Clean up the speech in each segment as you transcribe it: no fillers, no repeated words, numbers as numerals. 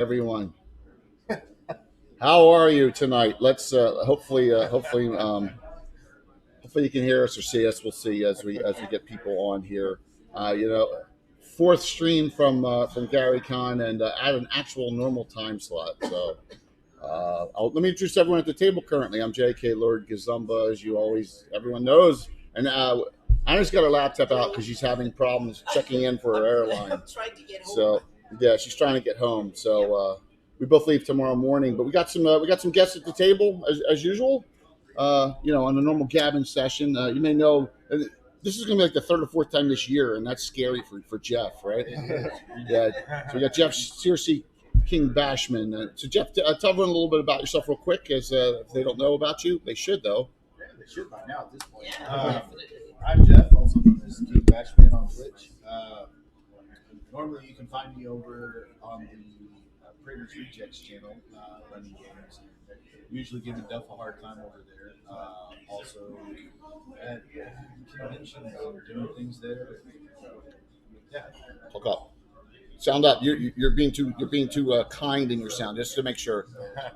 Everyone, how are you tonight? Let's hopefully you can hear us or see us. We'll see as we get people on here. You know, fourth stream from Gary Con and at an actual normal time slot. So let me introduce everyone at the table. Currently, I'm J.K. Lord Gazumba, as you always everyone knows, and Anna's got her laptop out because she's having problems checking in for her airline. So yeah, she's trying to get home. So we both leave tomorrow morning, but we got some guests at the table as usual. On a normal Gabbin session, you may know this is going to be like the third or fourth time this year, and that's scary for Jeff, right? Yeah. So we got Jeff Searcy King Bashman. So Jeff, tell everyone a little bit about yourself real quick, as if they don't know about you. They should, though. Yeah, they should by now at this point. I'm Jeff, also known as King Bashman on Twitch. Normally, you can find me over on the Prater's Rejects channel, running games. Usually giving Duff a hard time over there. Also, at conventions and doing things there. Yeah. Hook up. Sound up. You're being too kind in your sound, just to make sure.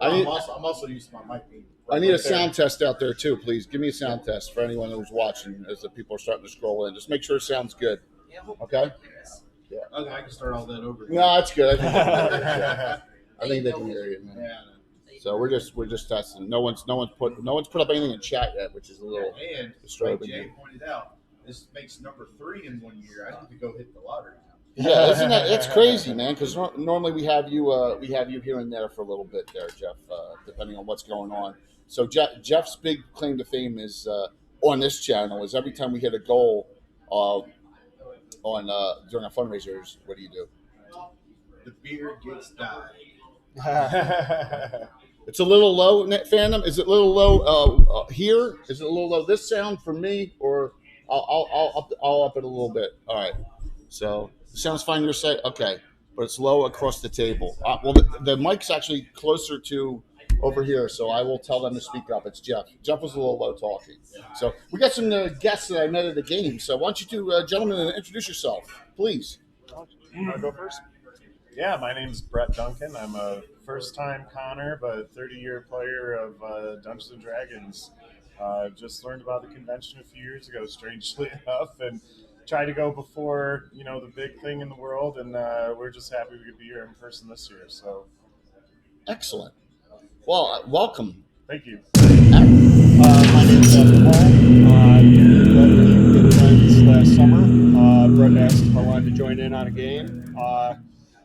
I'm also using my mic. I need a sound test out there too, please. Give me a sound test for anyone who's watching as the people are starting to scroll in. Just make sure it sounds good. Okay? Yeah. Okay, I can start all that over. No, it's good. I think they can hear you, man. Yeah. So we're just testing. No one's put up anything in chat yet, which is a little disturbing. Like Jay pointed out, this makes number 3 in 1 year. I need to go hit the lottery. Yeah, isn't that? It's crazy, man. Because normally we have you here and there for a little bit there, Jeff, depending on what's going on. So Jeff's big claim to fame is on this channel is every time we hit a goal during our fundraisers, what do? The beer gets dyed. It's a little low, Phantom. Is it a little low here? Is it a little low? This sound for me, or I'll up it a little bit. All right. So it sounds fine your side. Okay, but it's low across the table. Well, the mic's actually closer to over here, so I will tell them to speak up. It's Jeff. Jeff was a little low talking. So we got some guests that I met at the game. So why don't you two gentlemen introduce yourself, please? You want to go first? Yeah, my name's Brett Duncan. I'm a first-time Connor, but 30-year player of Dungeons & Dragons. Just learned about the convention a few years ago, strangely enough, and tried to go before, the big thing in the world, and we're just happy we could be here in person this year. So, excellent. Well, welcome. Thank you. My name is Paul. Good friends last summer. Brett asked if I wanted to join in on a game.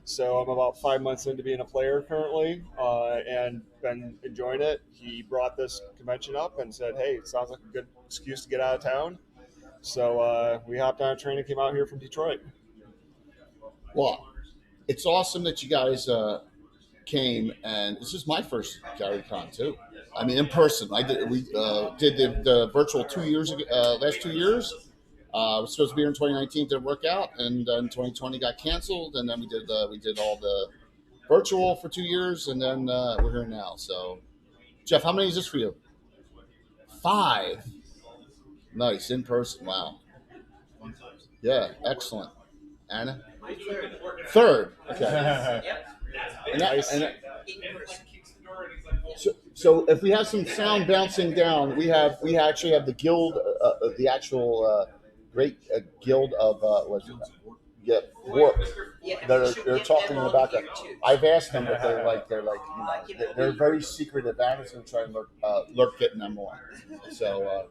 So I'm about 5 months into being a player currently, and been enjoying it. He brought this convention up and said, "Hey, it sounds like a good excuse to get out of town." So we hopped on a train and came out here from Detroit. Well, it's awesome that you guys came, and this is my first GaryCon too. I mean, in person. We did the virtual 2 years ago, last 2 years. It was supposed to be here in 2019, didn't work out, and then 2020 got canceled, and then we did all the virtual for 2 years, and then we're here now. So, Jeff, how many is this for you? 5. Nice, in person. Wow. Yeah, excellent. Anna? Third. Okay. So if we have some sound bouncing down, we actually have the guild, the actual great guild of Warp. They're talking about that. I've asked them, but they're very secretive. Anna's going to try and lurk getting them on. So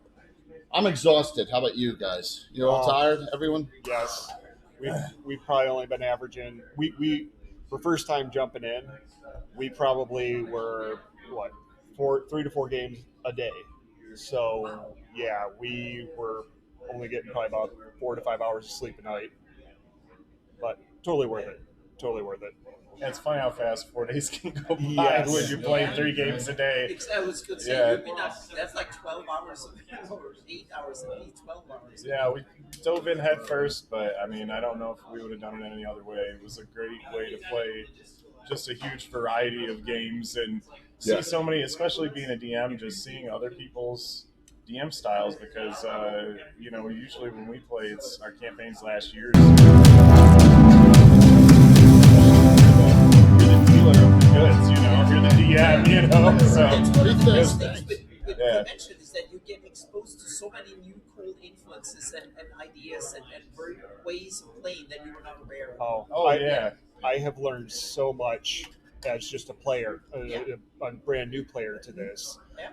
I'm exhausted. How about you guys? You all tired, everyone? Yes. We've probably only been averaging. We for first time jumping in, we probably were 3 to 4 games a day. So yeah, we were only getting probably about 4 to 5 hours of sleep a night. But totally worth it. Totally worth it. Yeah, it's funny how fast 4 days can go by when you're playing 3 games a day. I was going to say, that's like 12 hours, or 8 hours a day, 12 hours. Yeah, we dove in head first, but I mean, I don't know if we would have done it any other way. It was a great way to play just a huge variety of games and see so many, especially being a DM, just seeing other people's DM styles because, usually when we play, it's our campaigns last year. We didn't feel it So It's one of those Thanks. things with Yeah. convention is that you get exposed to so many new cool influences and ideas and ways of playing that you were not aware of. Oh yeah. I have learned so much as just a player, a brand new player to this. Yeah.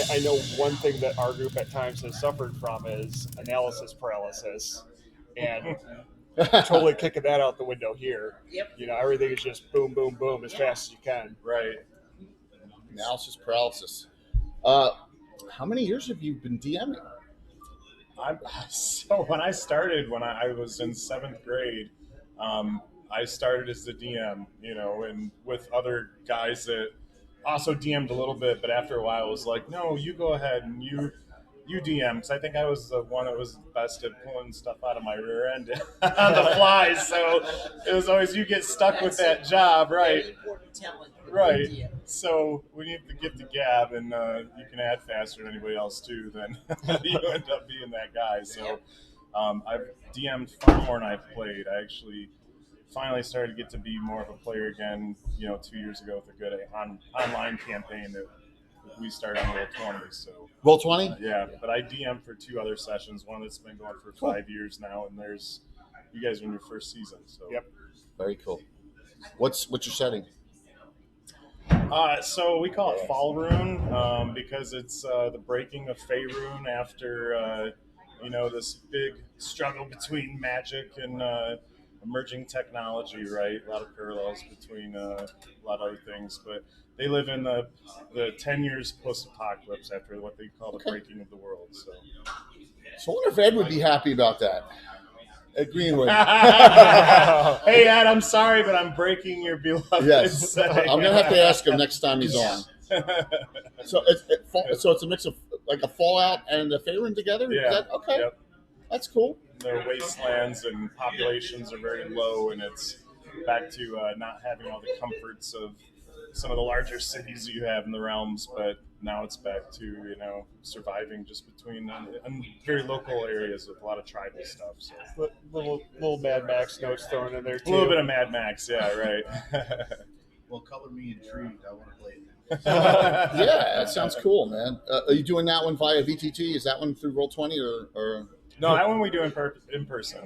I know one thing that our group at times has suffered from is analysis paralysis, and totally kicking that out the window here. Yep. You know, everything is just boom, boom, boom as fast as you can. Right. Analysis paralysis. How many years have you been DMing? So when I started, when I was in 7th grade, I started as the DM, you know, and with other guys that also DM'd a little bit, but after a while it was like, no, you go ahead and you DM, because I think I was the one that was best at pulling stuff out of my rear end on the fly. So it was always, you get stuck with that job, right? Very important talent. Right. idea. So when you have to get the gab and you can add faster than anybody else too, then you end up being that guy. So I've DM'd far more than I've played. I actually finally started to get to be more of a player again, 2 years ago with a good online campaign that we started on Roll20. So Roll20? yeah, but I DM'd for 2 other sessions, one that's been going for 5 years now, and there's you guys are in your first season. So Yep. Very cool. What's your setting? So we call it Fall Rune because it's the breaking of Faerun after this big struggle between magic and emerging technology, right? A lot of parallels between a lot of other things, but they live in the 10 years post-apocalypse after what they call the breaking of the world. So I wonder if Ed would be happy about that. At Greenwood. Hey Ed, I'm sorry, but I'm breaking your beloved. Yes. setting. I'm going to have to ask him next time he's on. So it's a mix of like a Fallout and a Faerun together? Yeah. Is that, okay. Yep. That's cool. The wastelands and populations are very low, and it's back to not having all the comforts of some of the larger cities you have in the realms, but now it's back to surviving just between and very local areas with a lot of tribal stuff. So Little Mad Max notes thrown in there too. a little bit of Mad Max, yeah, right. Well, color me intrigued. I want to play it. Yeah, that sounds cool, man. Are you doing that one via VTT? Is that one through Roll20 or? No, that one we do in person.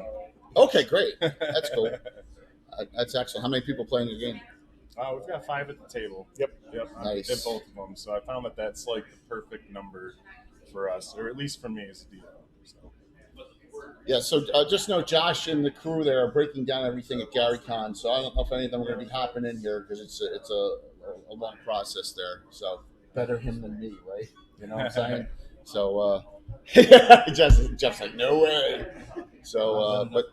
Okay, great. That's cool. That's excellent. How many people playing the game? We've got 5 at the table. Yep. Nice. At both of them. So I found that that's like the perfect number for us, or at least for me as a DM. So. Yeah, so just know Josh and the crew there are breaking down everything at GaryCon. So I don't know if any of them are going to be hopping in here because it's a long process there. So better him than me, right? You know what I'm saying? So Jeff's like, no way. So, but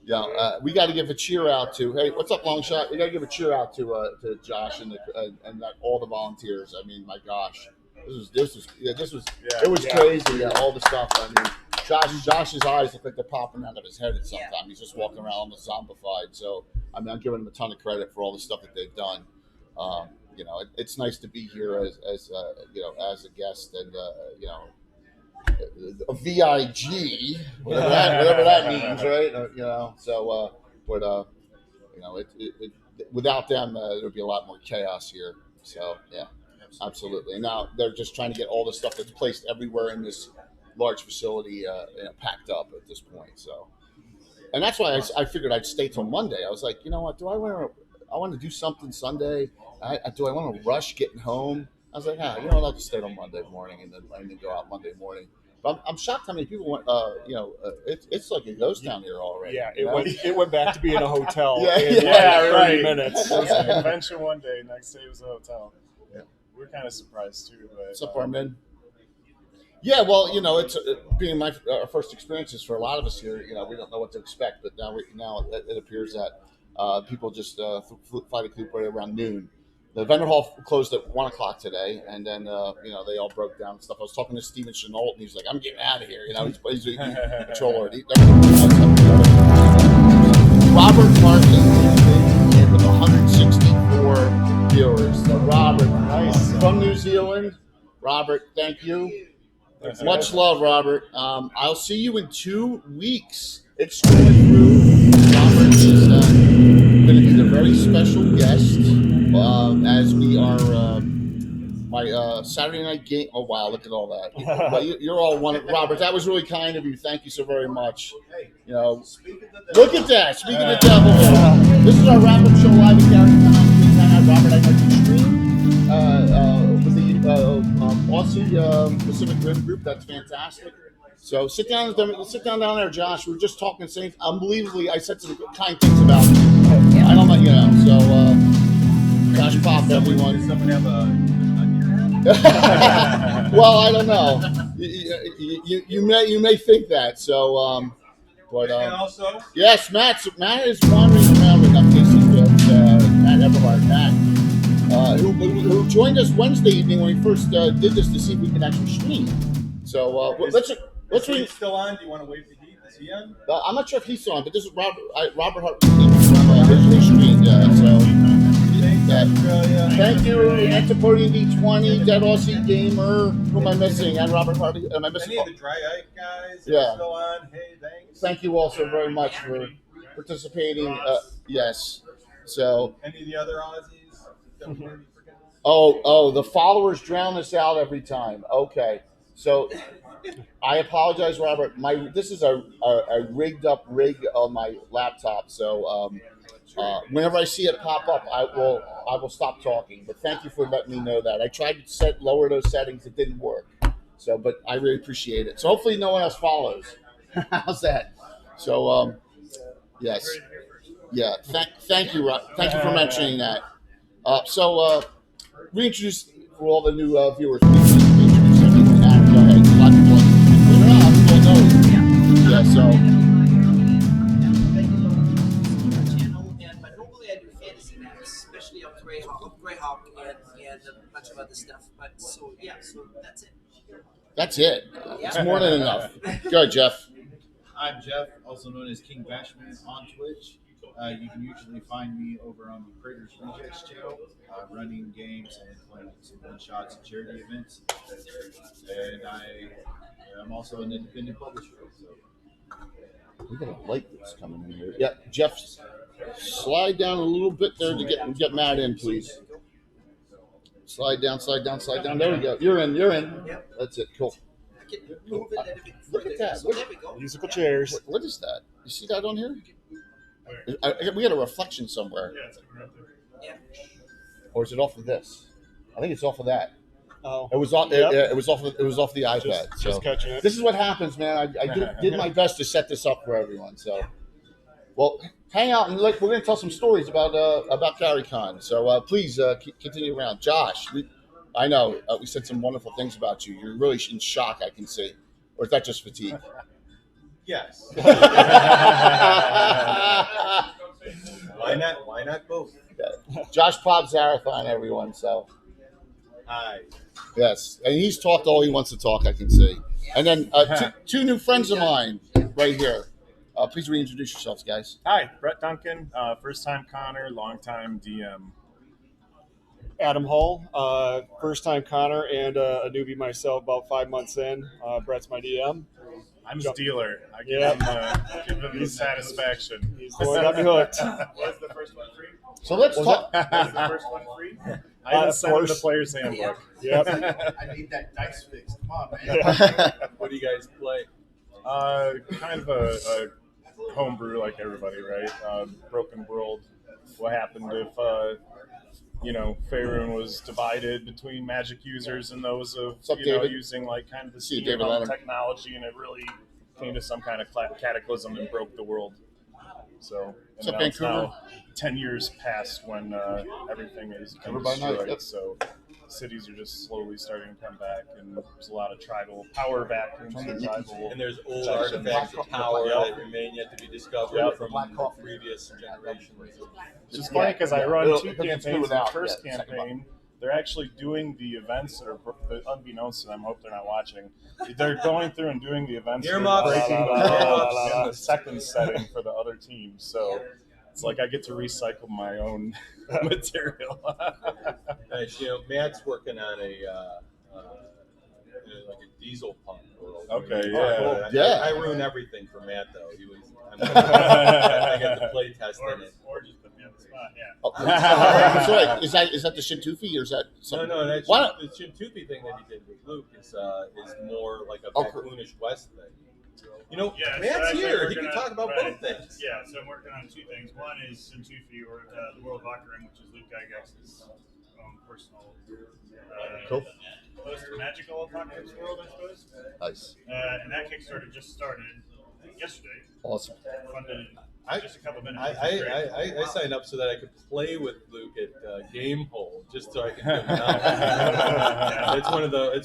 yeah, we got to give a cheer out to. Hey, what's up, Longshot? We got to give a cheer out to Josh and all the volunteers. I mean, my gosh, this was crazy. Yeah, all the stuff. I mean, Josh's eyes look like they're popping out of his head at some time. He's just walking around almost zombified. So I mean, I'm giving him a ton of credit for all the stuff that they've done. It's nice to be here as a guest and a VIG, whatever that means, right? Without them, there would be a lot more chaos here. So yeah, absolutely. And now they're just trying to get all the stuff that's placed everywhere in this large facility packed up at this point. So, and that's why I figured I'd stay till Monday. I was like, you know what? I want to do something Sunday. Do I want to rush getting home? I was like, I'll just stay till Monday morning and then go out Monday morning. But I'm shocked how many people went. It's like a ghost town here already. Yeah, it went back to being a hotel. Yeah, in yeah, 30 right. minutes. It was a convention one day, next day was a hotel. Yeah. We're kind of surprised too. But, What's up, Armin? Yeah, well, it's being our first experiences for a lot of us here. We don't know what to expect, but now it appears that people just fly the coop right around noon. The vendor hall closed at 1 o'clock today, and then they all broke down and stuff. I was talking to Steven Chenault, and he's like, "I'm getting out of here." He's a controller. Robert Martin came with 164 viewers. So Robert, nice from New Zealand. Robert, thank you. Much love, Robert. I'll see you in 2 weeks. It's going through. Robert is going to be special guest as we are my Saturday night game. Oh wow, look at all that! Well, you're all one. Robert, that was really kind of you. Thank you so very much. Hey, You know, speak of the devil. look at that. Speaking of the devil, this is our wrap-up show live at Gary Con. Please hang out, Robert. I know you stream with the Aussie Pacific Rim group. That's fantastic. So sit down down there, Josh. We were just talking things. Unbelievably, I said some kind things about you. I don't know, you know. So Josh Pop, everyone. Does someone have a Well, I don't know. You may think that. So, but and also yes, Matt is wandering around with Matt Everhart, who joined us Wednesday evening when we first did this to see if we could actually stream. So let's read. still on? Do you want to wave the heat? Is he on? I'm not sure if he's on, but this is Robert Hart originally streamed. Thank you, Antipodean D20, Dead Aussie Gamer. Who am I missing? And Robert Hardy. Am I missing? Any of the Dry Ike guys? Yeah. Still on? Hey, thanks. Thank you all so very much for participating. Yes. So. Any of the other Aussies? That we maybe forgot? Oh, the followers drown us out every time. Okay. So I apologize, Robert. This is a rigged up rig on my laptop. So whenever I see it pop up, I will stop talking. But thank you for letting me know that. I tried to lower those settings. It didn't work. So, but I really appreciate it. So hopefully no one else follows. How's that? So yes. Yeah. Thank you, Rob. Thank you for mentioning that. So reintroduce for all the new viewers. Please introduce everyone. Go ahead. A lot of people know. Yeah. So. But normally I do fantasy maps, especially on Greyhawk and a bunch of other stuff. But so that's it. That's it. It's more than enough. Go ahead, Jeff. I'm Jeff, also known as King Bashman on Twitch. You can usually find me over on the Prater's Rejects channel, running games and playing some one-shots and charity events. And I'm also an independent publisher. So. We got a light that's coming in here. Yeah, Jeff, slide down a little bit there to get Matt in, please. Slide down. There we go. You're in. Yep. That's it. Cool. I can move it a little bit Look further. at that. So there we go. Musical chairs. What is that? You see that on here? We got a reflection somewhere. Yeah. Or is it off of this? I think it's off of that. Oh, It was off. Yep. It was off of the iPad. just catching it. This is what happens, man. I did my best to set this up for everyone. So, well, hang out and we're going to tell some stories about GaryCon. So please continue around. Josh, I know we said some wonderful things about you. You're really in shock, I can see. Or is that just fatigue? Yes. Why not both? Yeah. Josh Pop Zarathon, everyone. So. Hi. Yes, and he's talked all he wants to talk, I can see. And then two new friends of mine right here. Please reintroduce yourselves, guys. Hi, Brett Duncan, first-time Connor, long-time DM. Adam Hull, first-time Connor and a newbie myself, about 5 months in. Brett's my DM. I'm his dealer. I give him the satisfaction. He's the one that got me hooked. Was the first one free? So let's talk. Was the first one free? I even Of sent him the course. player's handbook. Yep. I need that dice fixed. Come on, man. What do you guys play? Kind of a homebrew like everybody, right? Broken World. What happened if Faerun was divided between Magic users and those of David? using like kind of the See you, David steampunk Lennon. technology, and it really came to some kind of cataclysm and broke the world. So What's up, now it's Vancouver? now 10 years past when everything is kind of Everybody knows, destroyed. yep. So cities are just slowly starting to come back, and there's a lot of tribal power vacuums and tribal. And there's old Section. artifacts of power Yep. that remain yet to be discovered Yep. from Black coffee. previous generations. Which is funny because I run It'll- two because it's campaigns. good The without, first yeah, second campaign, they're actually doing the events that are unbeknownst to them. I hope they're not watching. They're going through and doing the events that Earmuffs. are breaking the Earmuffs. laws in the second setting for the other team. So it's like I get to recycle my own material. Nice. Matt's working on like a diesel pump world. Okay, Oh, yeah. cool. Yeah. I ruin everything for Matt though. I got the play test in it. Or just put me on spot. Yeah. Oh, that's right. Is that the Shintufi or is that something? No, that's Why not? the Shintupi thing that he did with Luke is more like a Okay. Bacloonish West thing. You know, Yeah, so Matt's actually here. we're He can gonna- talk about right. both things. Yeah, so I'm working on two things. One is Suntufi, or the World of Akarim, which is Luke Gygax's own personal Cool. post-magical apocalypse world, I suppose. Nice. And that Kickstarter just started yesterday. Awesome. Funded in I- just a couple minutes. I, which is great. I signed up so that I could play with Luke at Game Hole, just so I could give him out. It's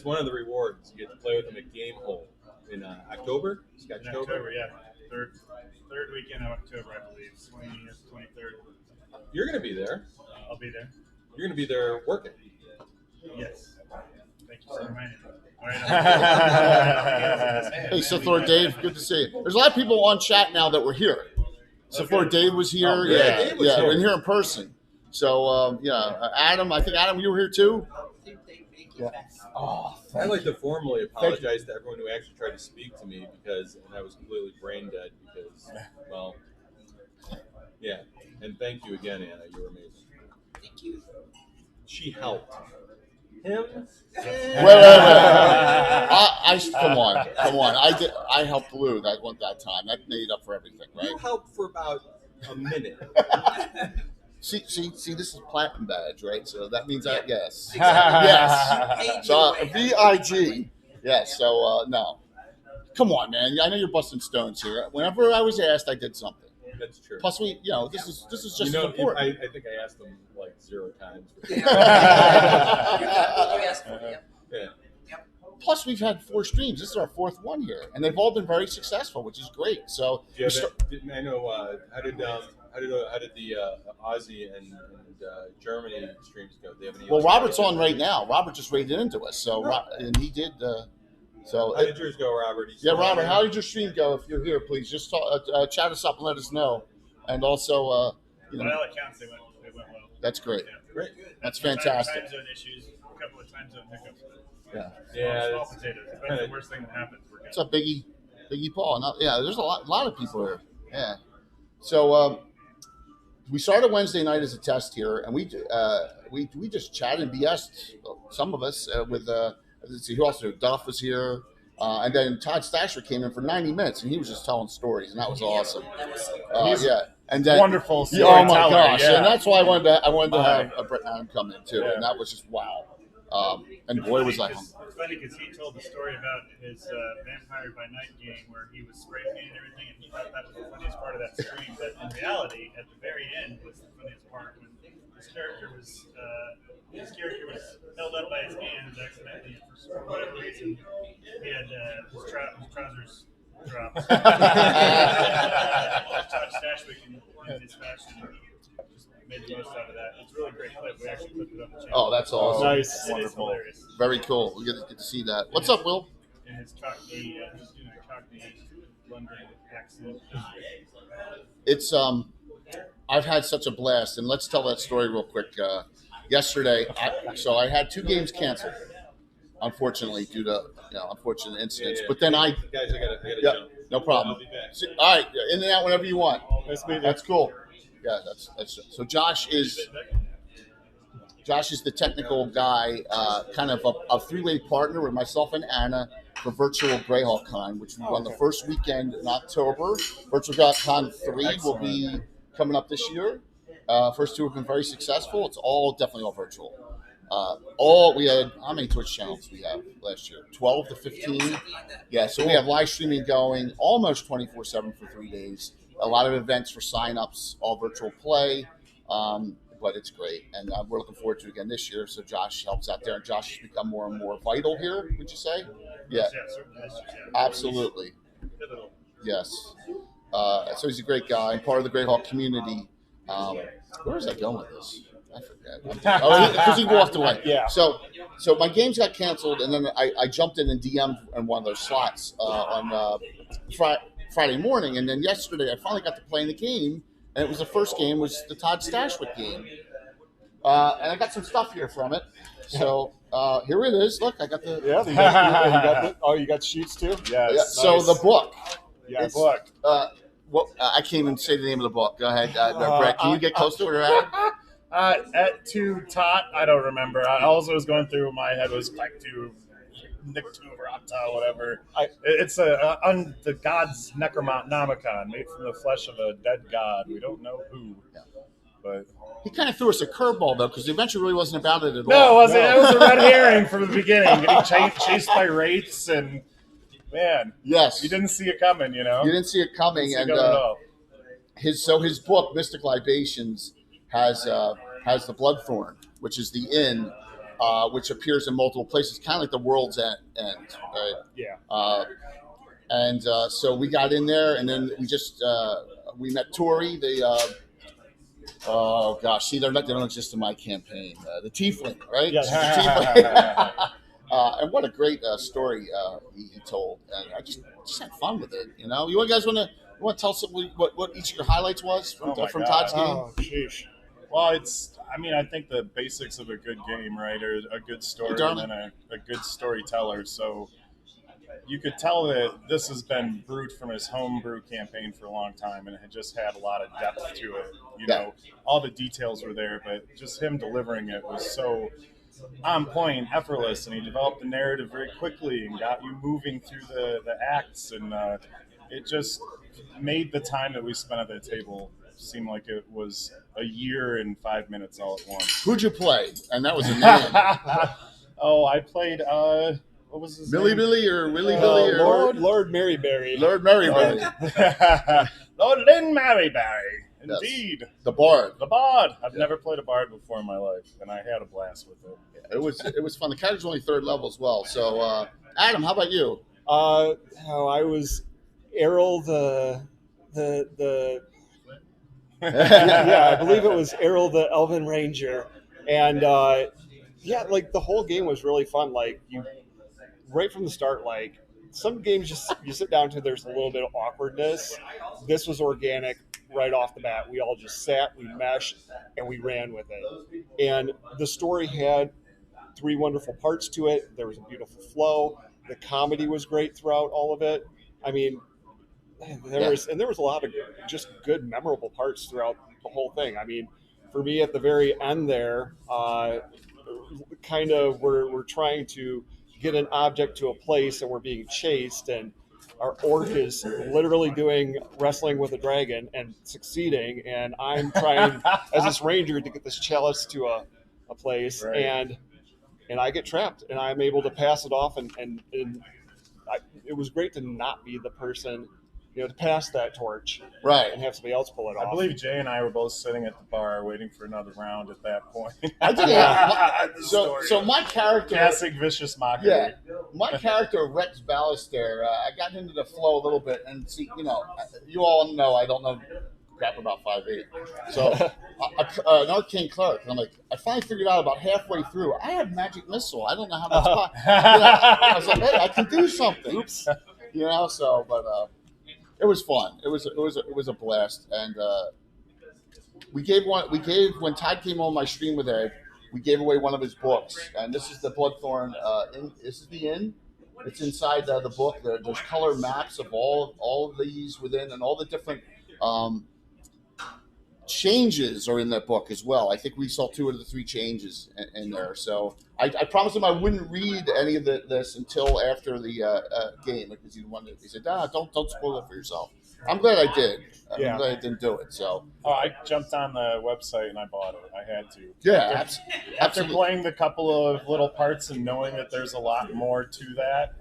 one of the rewards. You get to play with him at Game Hole in October. In October, yeah. Third weekend of October, I believe. 20th, 23rd. You're going to be there. I'll be there. You're going to be there working. Yes. Thank you for reminding me. All right, Hey, Sith Lord Dave, good to see you. There's a lot of people on chat now that were here. Sith Lord Dave was here. Oh, yeah, Dave was here. We're here in person. So, Adam, I think, Adam, you were here too? They make Yeah. it back. Oh, I'd like to formally apologize to everyone who actually tried to speak to me and I was completely brain dead because, well, yeah. And thank you again, Anna. You were amazing. Thank you. She helped. Him? Wait. Come on. I helped Lou that time. That made up for everything, right? You helped for about a minute. See, this is platinum badge, right? So that means Yeah. yes. Exactly. Yes. Paid So your way. VIG. Yes. So no. Come on, man. I know you're busting stones here. Whenever I was asked, I did something. That's true. Plus, this is just as I important. think I asked them like 0 times. You got what you asked for, yeah. Yeah. Plus, we've had 4 streams. This is our 4th one here, and they've all been very successful, which is great. So, Do you have I know. How did the Aussie and Germany streams go? Do they have any? well, Robert's on right now. Robert just raided into us, so and he did. So, How did yours go, Robert? yeah, Robert, how did your stream go? If you're here, please just chat us up and let us know. And also, By all accounts, they went well. that's great. Yeah. Great. That's Time fantastic. zone issues, a couple of time zone hiccups. Yeah. Yeah, Small that's potatoes. That's the worst thing that happens. We're What's up, Biggie Paul? There's a lot of people here. Yeah. So we started Wednesday night as a test here, and we just chatted and BS'd, some of us with let's see, who else? Duff was here, and then Todd Stasher came in for 90 minutes, and he was just telling stories, and that was awesome. That was so He's And then, wonderful yeah, oh my storyteller, gosh! yeah. And that's why I wanted to have Brett Adam come in too, Yeah. and that was just wow. And boy, was I hungry. It's funny because he told the story about his Vampire by Night game where he was spray painting everything, and he thought that was the funniest part of that stream. But in reality, at the very end was the funniest part when his character was held up by his hands accidentally for whatever reason. He had his trousers dropped. Todd Stashwick in his fashion just made the most out of that. It's a really great clip. We actually put it on the channel. Oh, that's awesome. Nice. It is Wonderful. hilarious. Very cool. We get to see that. What's up, Will? In his Cockney, London accent. It's I've had such a blast, and let's tell that story real quick. Yesterday, I had 2 games canceled, unfortunately, due to unfortunate incidents. Yeah. But then Guys, I gotta yeah, jump. no problem. I'll be back. All right, in and out whenever you want. Nice to meet you. That's cool. Yeah, that's so. Josh is the technical guy, kind of a 3-way partner with myself and Anna for Virtual Greyhawk Con, which we run the first weekend in October. Virtual Greyhawk Con 3 will be coming up this year. First 2 have been very successful. It's definitely all virtual. We had, how many Twitch channels we have last year? 12 to 15. Yeah, so we have live streaming going almost 24/7 for 3 days. A lot of events for signups, all virtual play. But it's great, and we're looking forward to it again this year. So Josh helps out there, and Josh has become more and more vital here. Would you say? Yeah, Certainly this year. absolutely. Pivotal. Yes. So he's a great guy, and part of the Greyhawk community. Where was I going with this? I forget. Because he walked away. Yeah. So my games got canceled, and then I jumped in and DM'd in one of those slots on Friday morning, and then yesterday I finally got to play in the game. And it was the first game, was the Todd Stashwick game. And I got some stuff here from it. So here it is. Look, I got the... Yeah, you got the sheets too? Yeah, Yes. so Nice. the book. Yeah, It's, book. what I can't even say the name of the book. Go ahead, Brett. Can you get close to it? At to tot, I don't remember. All I was going through in my head was like to Nick Tuverata, whatever. It's the god's Necronomicon, made from the flesh of a dead god. We don't know who, but he kind of threw us a curveball though, because the adventure really wasn't about it at all. No, it wasn't. It was a red herring from the beginning. Getting chased by wraiths and man, yes, you didn't see it coming. You know, you didn't see it coming, and his book Mystic Libations has the Bloodthorn, which is the inn, which appears in multiple places, kind of like the World's End, right? Yeah. So we got in there, and then we met Tori. Oh gosh, see, they don't exist in my campaign. The Tiefling, right? Yes. The Tiefling. And what a great story he told, and I just had fun with it. You know, you guys want to tell us what each of your highlights was from Todd's game? Oh, sheesh. Well, I think the basics of a good game, right, are a good story and then a good storyteller. So you could tell that this has been brewed from his homebrew campaign for a long time, and it just had a lot of depth to it. You know, all the details were there, but just him delivering it was so on point, effortless, and he developed the narrative very quickly and got you moving through the acts, and it just made the time that we spent at that table seem like it was a year and 5 minutes all at once. Who'd you play? And that was a name. Oh, I played what was his Billy name? Billy or Willy Billy or Lord Maryberry. Lord Maryberry. Lord Lynn Maryberry. Indeed. Yes. The Bard. The Bard. I've never played a Bard before in my life, and I had a blast with it. It was fun. The character's only 3rd level as well. So, Adam, how about you? I was Errol the I believe it was Errol the Elven Ranger, and like the whole game was really fun. Like you, right from the start, like some games you sit down to, there's a little bit of awkwardness. This was organic right off the bat. We all just sat, we meshed, and we ran with it. And the story had 3 wonderful parts to it. There was a beautiful flow. The comedy was great throughout all of it. I mean, there was a lot of just good, memorable parts throughout the whole thing. I mean, for me, at the very end there, kind of we're trying to get an object to a place, and we're being chased, and our orc is literally wrestling with a dragon and succeeding, and I'm trying as this ranger to get this chalice to a place, right. and I get trapped, and I'm able to pass it off, and it was great to not be the person, to pass that torch, right, and have somebody else pull it off. I believe Jay and I were both sitting at the bar waiting for another round at that point. I did. So my character, classic vicious mockery. Yeah, my character Rex Ballaster. I got into the flow a little bit, and see, you all know I don't know crap about 5e. So an arcane cleric. And I'm like, I finally figured out about halfway through, I have magic missile. I don't know how much. I was like, hey, I can do something. Oops. But. It was fun. It was a blast, and we gave when Todd came on my stream with Ed. We gave away one of his books, and this is the Bloodthorn. This is the inn. It's inside the book. There's color maps of all of these within, and all the different changes are in that book as well. I think we saw 2 of the 3 changes in there. So I promised him I wouldn't read any of this until after the game, because he said, don't spoil it for yourself. I'm glad I did. I'm glad I didn't do it. So I jumped on the website and I bought it. I had to. Yeah, after playing the couple of little parts and knowing that there's a lot more to that.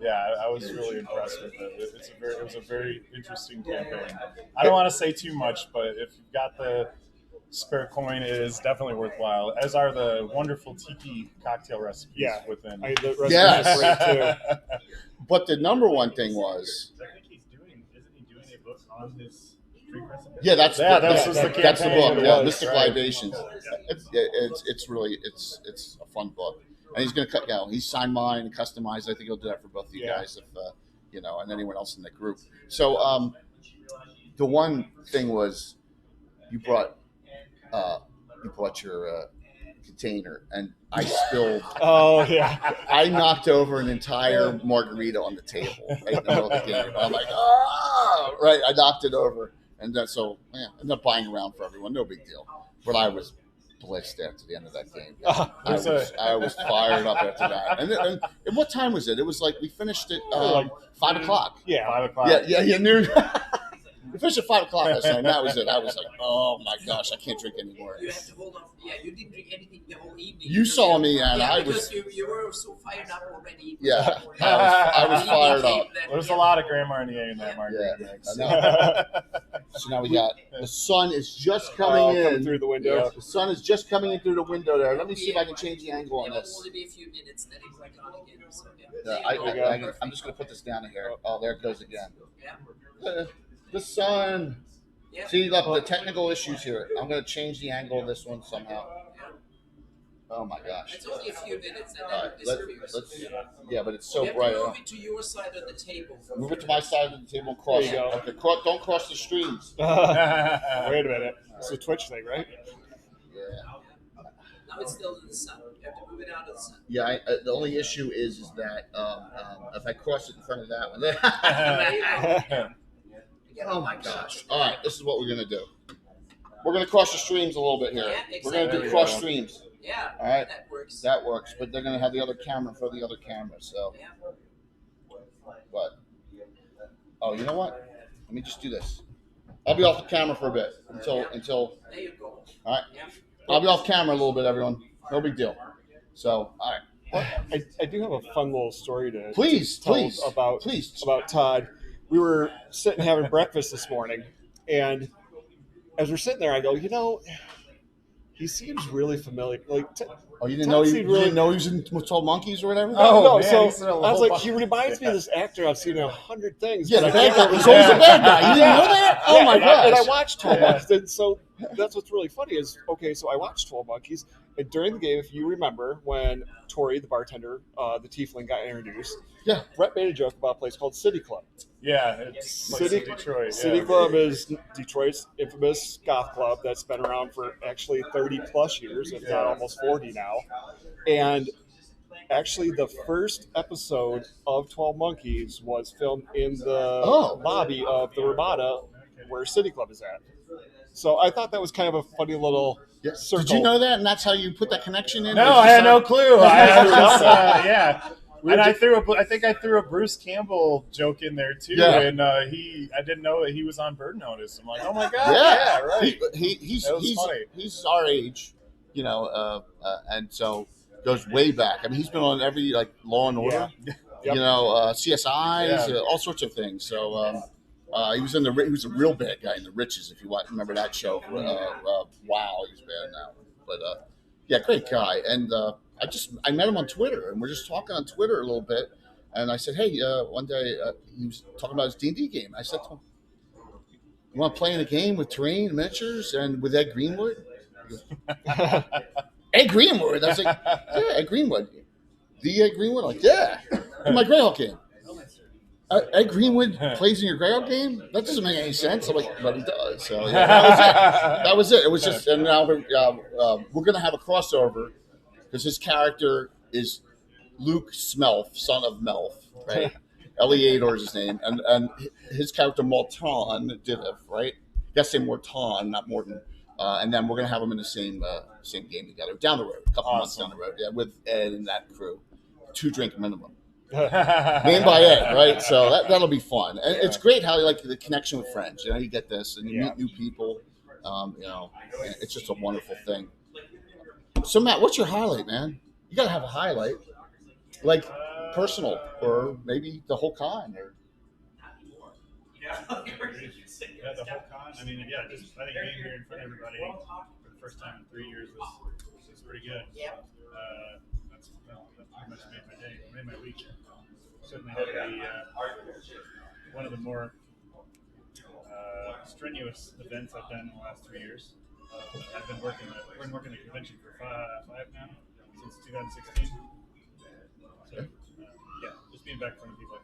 I was really impressed with it. It was a very interesting campaign. I don't want to say too much, but if you've got the spare coin, it is definitely worthwhile, as are the wonderful tiki cocktail recipes within. The recipes are great too. But the number one thing was... Isn't he doing a book on his drink recipe? Yeah, that's the book. Yeah, Mystic Libations. It's really a fun book. And he's going to he's signed mine and customized. I think he'll do that for both of you guys, if and anyone else in the group. So the one thing was you brought your container, and I spilled. Oh yeah. I knocked over an entire margarita on the table right in the middle of the game. I'm like, oh, right. I knocked it over, and then so I ended up buying around for everyone. No big deal. But I was blessed after the end of that game. I was fired up after that. And what time was it? It was like we finished at 5 o'clock. Yeah. 5 o'clock. Yeah, noon. We finished at 5 o'clock last night, and that was it. I was like, oh my gosh, I can't drink anymore. You have to hold on. Yeah, you didn't drink anything the whole evening. You saw me, and yeah, I because was. you were so fired up already. Yeah, I was fired up. There's a lot of Grand Marnier in that margarita mix. So now we got the sun is just coming in through the window. Yeah, the sun is just coming in through the window there. Let me see if I can change the angle on It will this. only be a few minutes, then it's like on again. So, I'm just going to put this down here. Oh, there it goes again. Yeah. The sun. Yeah. See, look, the technical issues here. I'm going to change the angle of this one somehow. Oh my gosh. It's only a few minutes, and All then right, disappears. yeah, but it's so You have bright. to move it to your side of the table. Move it to my side of the table and cross There you it. go. Okay, don't cross the streams. Wait a minute. It's a Twitch thing, right? Yeah. Now it's still in the sun. You have to move it out of the sun. Yeah, the only issue is that if I cross it in front of that one. Oh my gosh. All right, this is what we're going to do. We're going to cross the streams a little bit here. Yeah, We're going to do exactly. cross streams. Yeah. All right. That works. That works, but they're going to have the other camera for the other camera. So, Yeah. but oh, you know what? Let me just do this. I'll be off the camera for a bit until. There you go. All right. Yeah. I'll be off camera a little bit, everyone. No big deal. So, all right. I do have a fun little story to Please, tell please, about Todd. We were sitting having breakfast this morning, and as we're sitting there, I go, he seems really familiar. Like, Oh, you didn't Todd know seemed really- he was in 12 Monkeys or whatever? no, man, so he's in a I was whole like, bunch. he reminds me of this actor I've seen in 100 things. Yeah, but the I bad can't guy. He's always a bad guy. You didn't know that? Oh my gosh. And I watched 12 Monkeys, and so that's what's really funny is, okay, so I watched 12 Monkeys, and during the game, if you remember, when Tori, the bartender, the tiefling, got introduced, Yeah. Brett made a joke about a place called City Club. Yeah, it's like Detroit. Yeah. City Club is Detroit's infamous goth club that's been around for actually 30-plus years, if not almost 40 now. And actually, the first episode of 12 Monkeys was filmed in the lobby of the Ramada, where City Club is at. So I thought that was kind of a funny little circle. Did you know that? And that's how you put that connection in? No, I had no clue. I was just, yeah. And I think I threw a Bruce Campbell joke in there too, Yeah. and I didn't know that he was on Bird Notice. I'm like, oh my god, Yeah, right. He's That was funny. he's our age, and so goes way back. I mean, he's been on every Law and Order, Yep. CSIs, all sorts of things. So he was he was a real bad guy in The Riches. If you remember that show, wow, he's bad now. But yeah, great guy. And I met him on Twitter, and we're just talking on Twitter a little bit. And I said, hey, one day he was talking about his D&D game. I said to him, you want to play in a game with terrain and miniatures and with Ed Greenwood? He goes, Ed Greenwood? I was like, yeah, Ed Greenwood. The Ed Greenwood? I'm like, yeah, in my Greyhawk game. Ed Greenwood plays in your Greyhawk game? That doesn't make any sense. I'm like, but he does. So yeah, that was it. It was just, and now we're going to have a crossover because his character is Luke Smelf, son of Melf, right? Eleator is his name, and his character Morton Diviv, right? You got to say Morton, not Morton. And then we're going to have them in the same game together down the road, a couple months down the road, with Ed and that crew. 2 drink minimum. Named by Ed, right? So that'll be fun. And it's great how the connection with friends. You get this, and you meet new people. It's just a wonderful thing. So Matt, what's your highlight, man? You got to have a highlight, personal, or maybe the whole con, or. Yeah, the whole con. I mean, I think being here in front of everybody for the first time in 3 years was pretty good. Yeah. That's pretty much made my week. Certainly had one of the more strenuous events I've done in the last 3 years. I've been working the convention for five now, since 2016. So Yeah, just being back in front of people.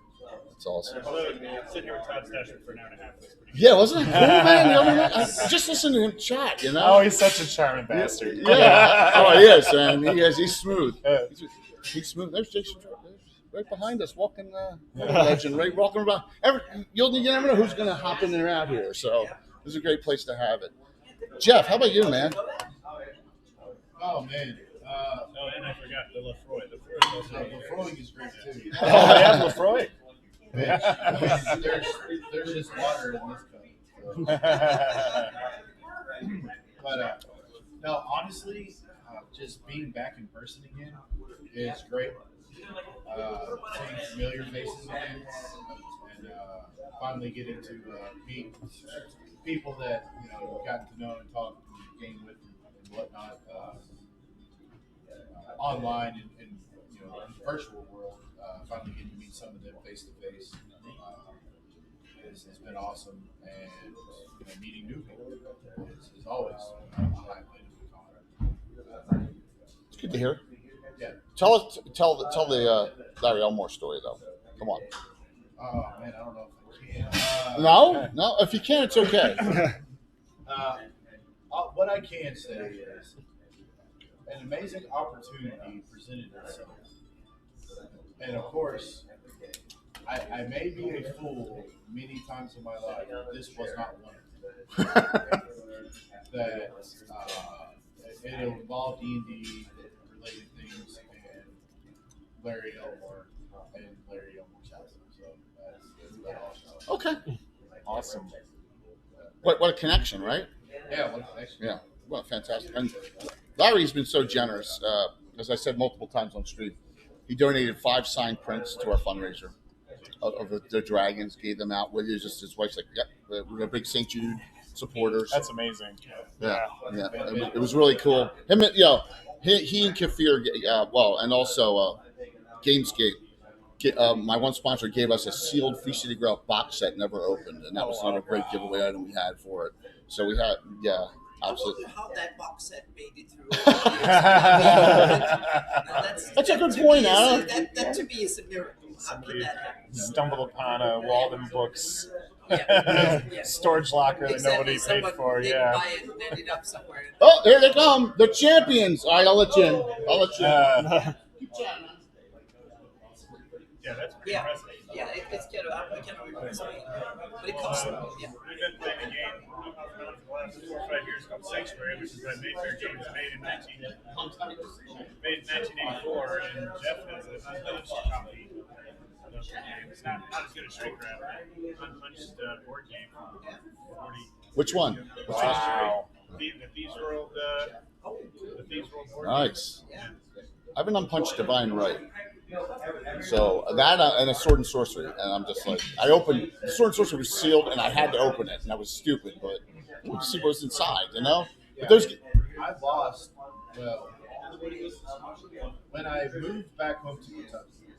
That's awesome. Although sitting here with Todd Stasher for an hour and a half was pretty good. Yeah, wasn't it cool, man? The other night, I just listened to him chat, you know? Oh, he's such a charming bastard. Yeah. Oh, he is, man. He's smooth. He's smooth. There's Jason right behind us, walking, legend, right, walking around. You never know who's going to hop in and out here, so this is a great place to have it. Jeff, how about you, man? Oh, man. And I forgot the Lefroy. Lefroy is great, too. Oh, yeah, Lefroy. There's just water in this cup. But no, honestly, just being back in person again is great. Seeing familiar faces again, and finally getting to meet people that you've gotten to know and talk and game with and whatnot online and in the virtual world. Finally getting to meet some of them face to face has been awesome, and meeting new people is always a highlight of the con. It's good to hear. Yeah. Tell the Larry Elmore story, though. Come on. Oh man, I don't know if I can. No. If you can, it's okay. What I can say is an amazing opportunity presented itself. And of course, I may be a fool many times in my life. This was not one of them. That it involved D&D related things and Larry Elmore and Larry Elmore's house. So that's Okay. Awesome. What a connection, right? Yeah, what a connection. Yeah. Well, fantastic. And Larry's been so generous. As I said multiple times on stream, he donated 5 signed prints to our fundraiser of the Dragons, gave them out. With his wife's like, yep, we're big St. Jude supporters. That's amazing. Yeah. It was really cool. Him, he and Kafir, and also Gamescape. My one sponsor gave us a sealed Free City Growl box set, never opened, and that was another great giveaway item we had for it. So we had, absolutely. I wonder how that box set made it through. That's a good point, Anna. That to me is a miracle. How could that happen? Stumbled upon a Walden Books Yeah. storage locker that nobody paid Someone for. didn't Yeah. buy it and ended up somewhere. Oh, there they come. The champions. All right, I'll let you in. Keep chatting, man. Yeah, that's pretty Yeah, impressive. yeah, it's kind of impressed me. But it comes, yeah. We've been playing a game for the last 4 or 5 years called Sanctuary, which is a Mayfair game made in 1984, and Jeff has an unpunched copy of the game. It's not as good as Shrink-Wrap, but unpunched board game from 40. Which one? Wow. The Thieves World board game. Nice. I've been unpunched Divine Right. So that and a Sword and Sorcery, and I'm just like, I opened the Sword and Sorcery was sealed, and I had to open it, and that was stupid, but we'll see what's inside, you know. But those, I lost. Well, when I moved back home to Kentucky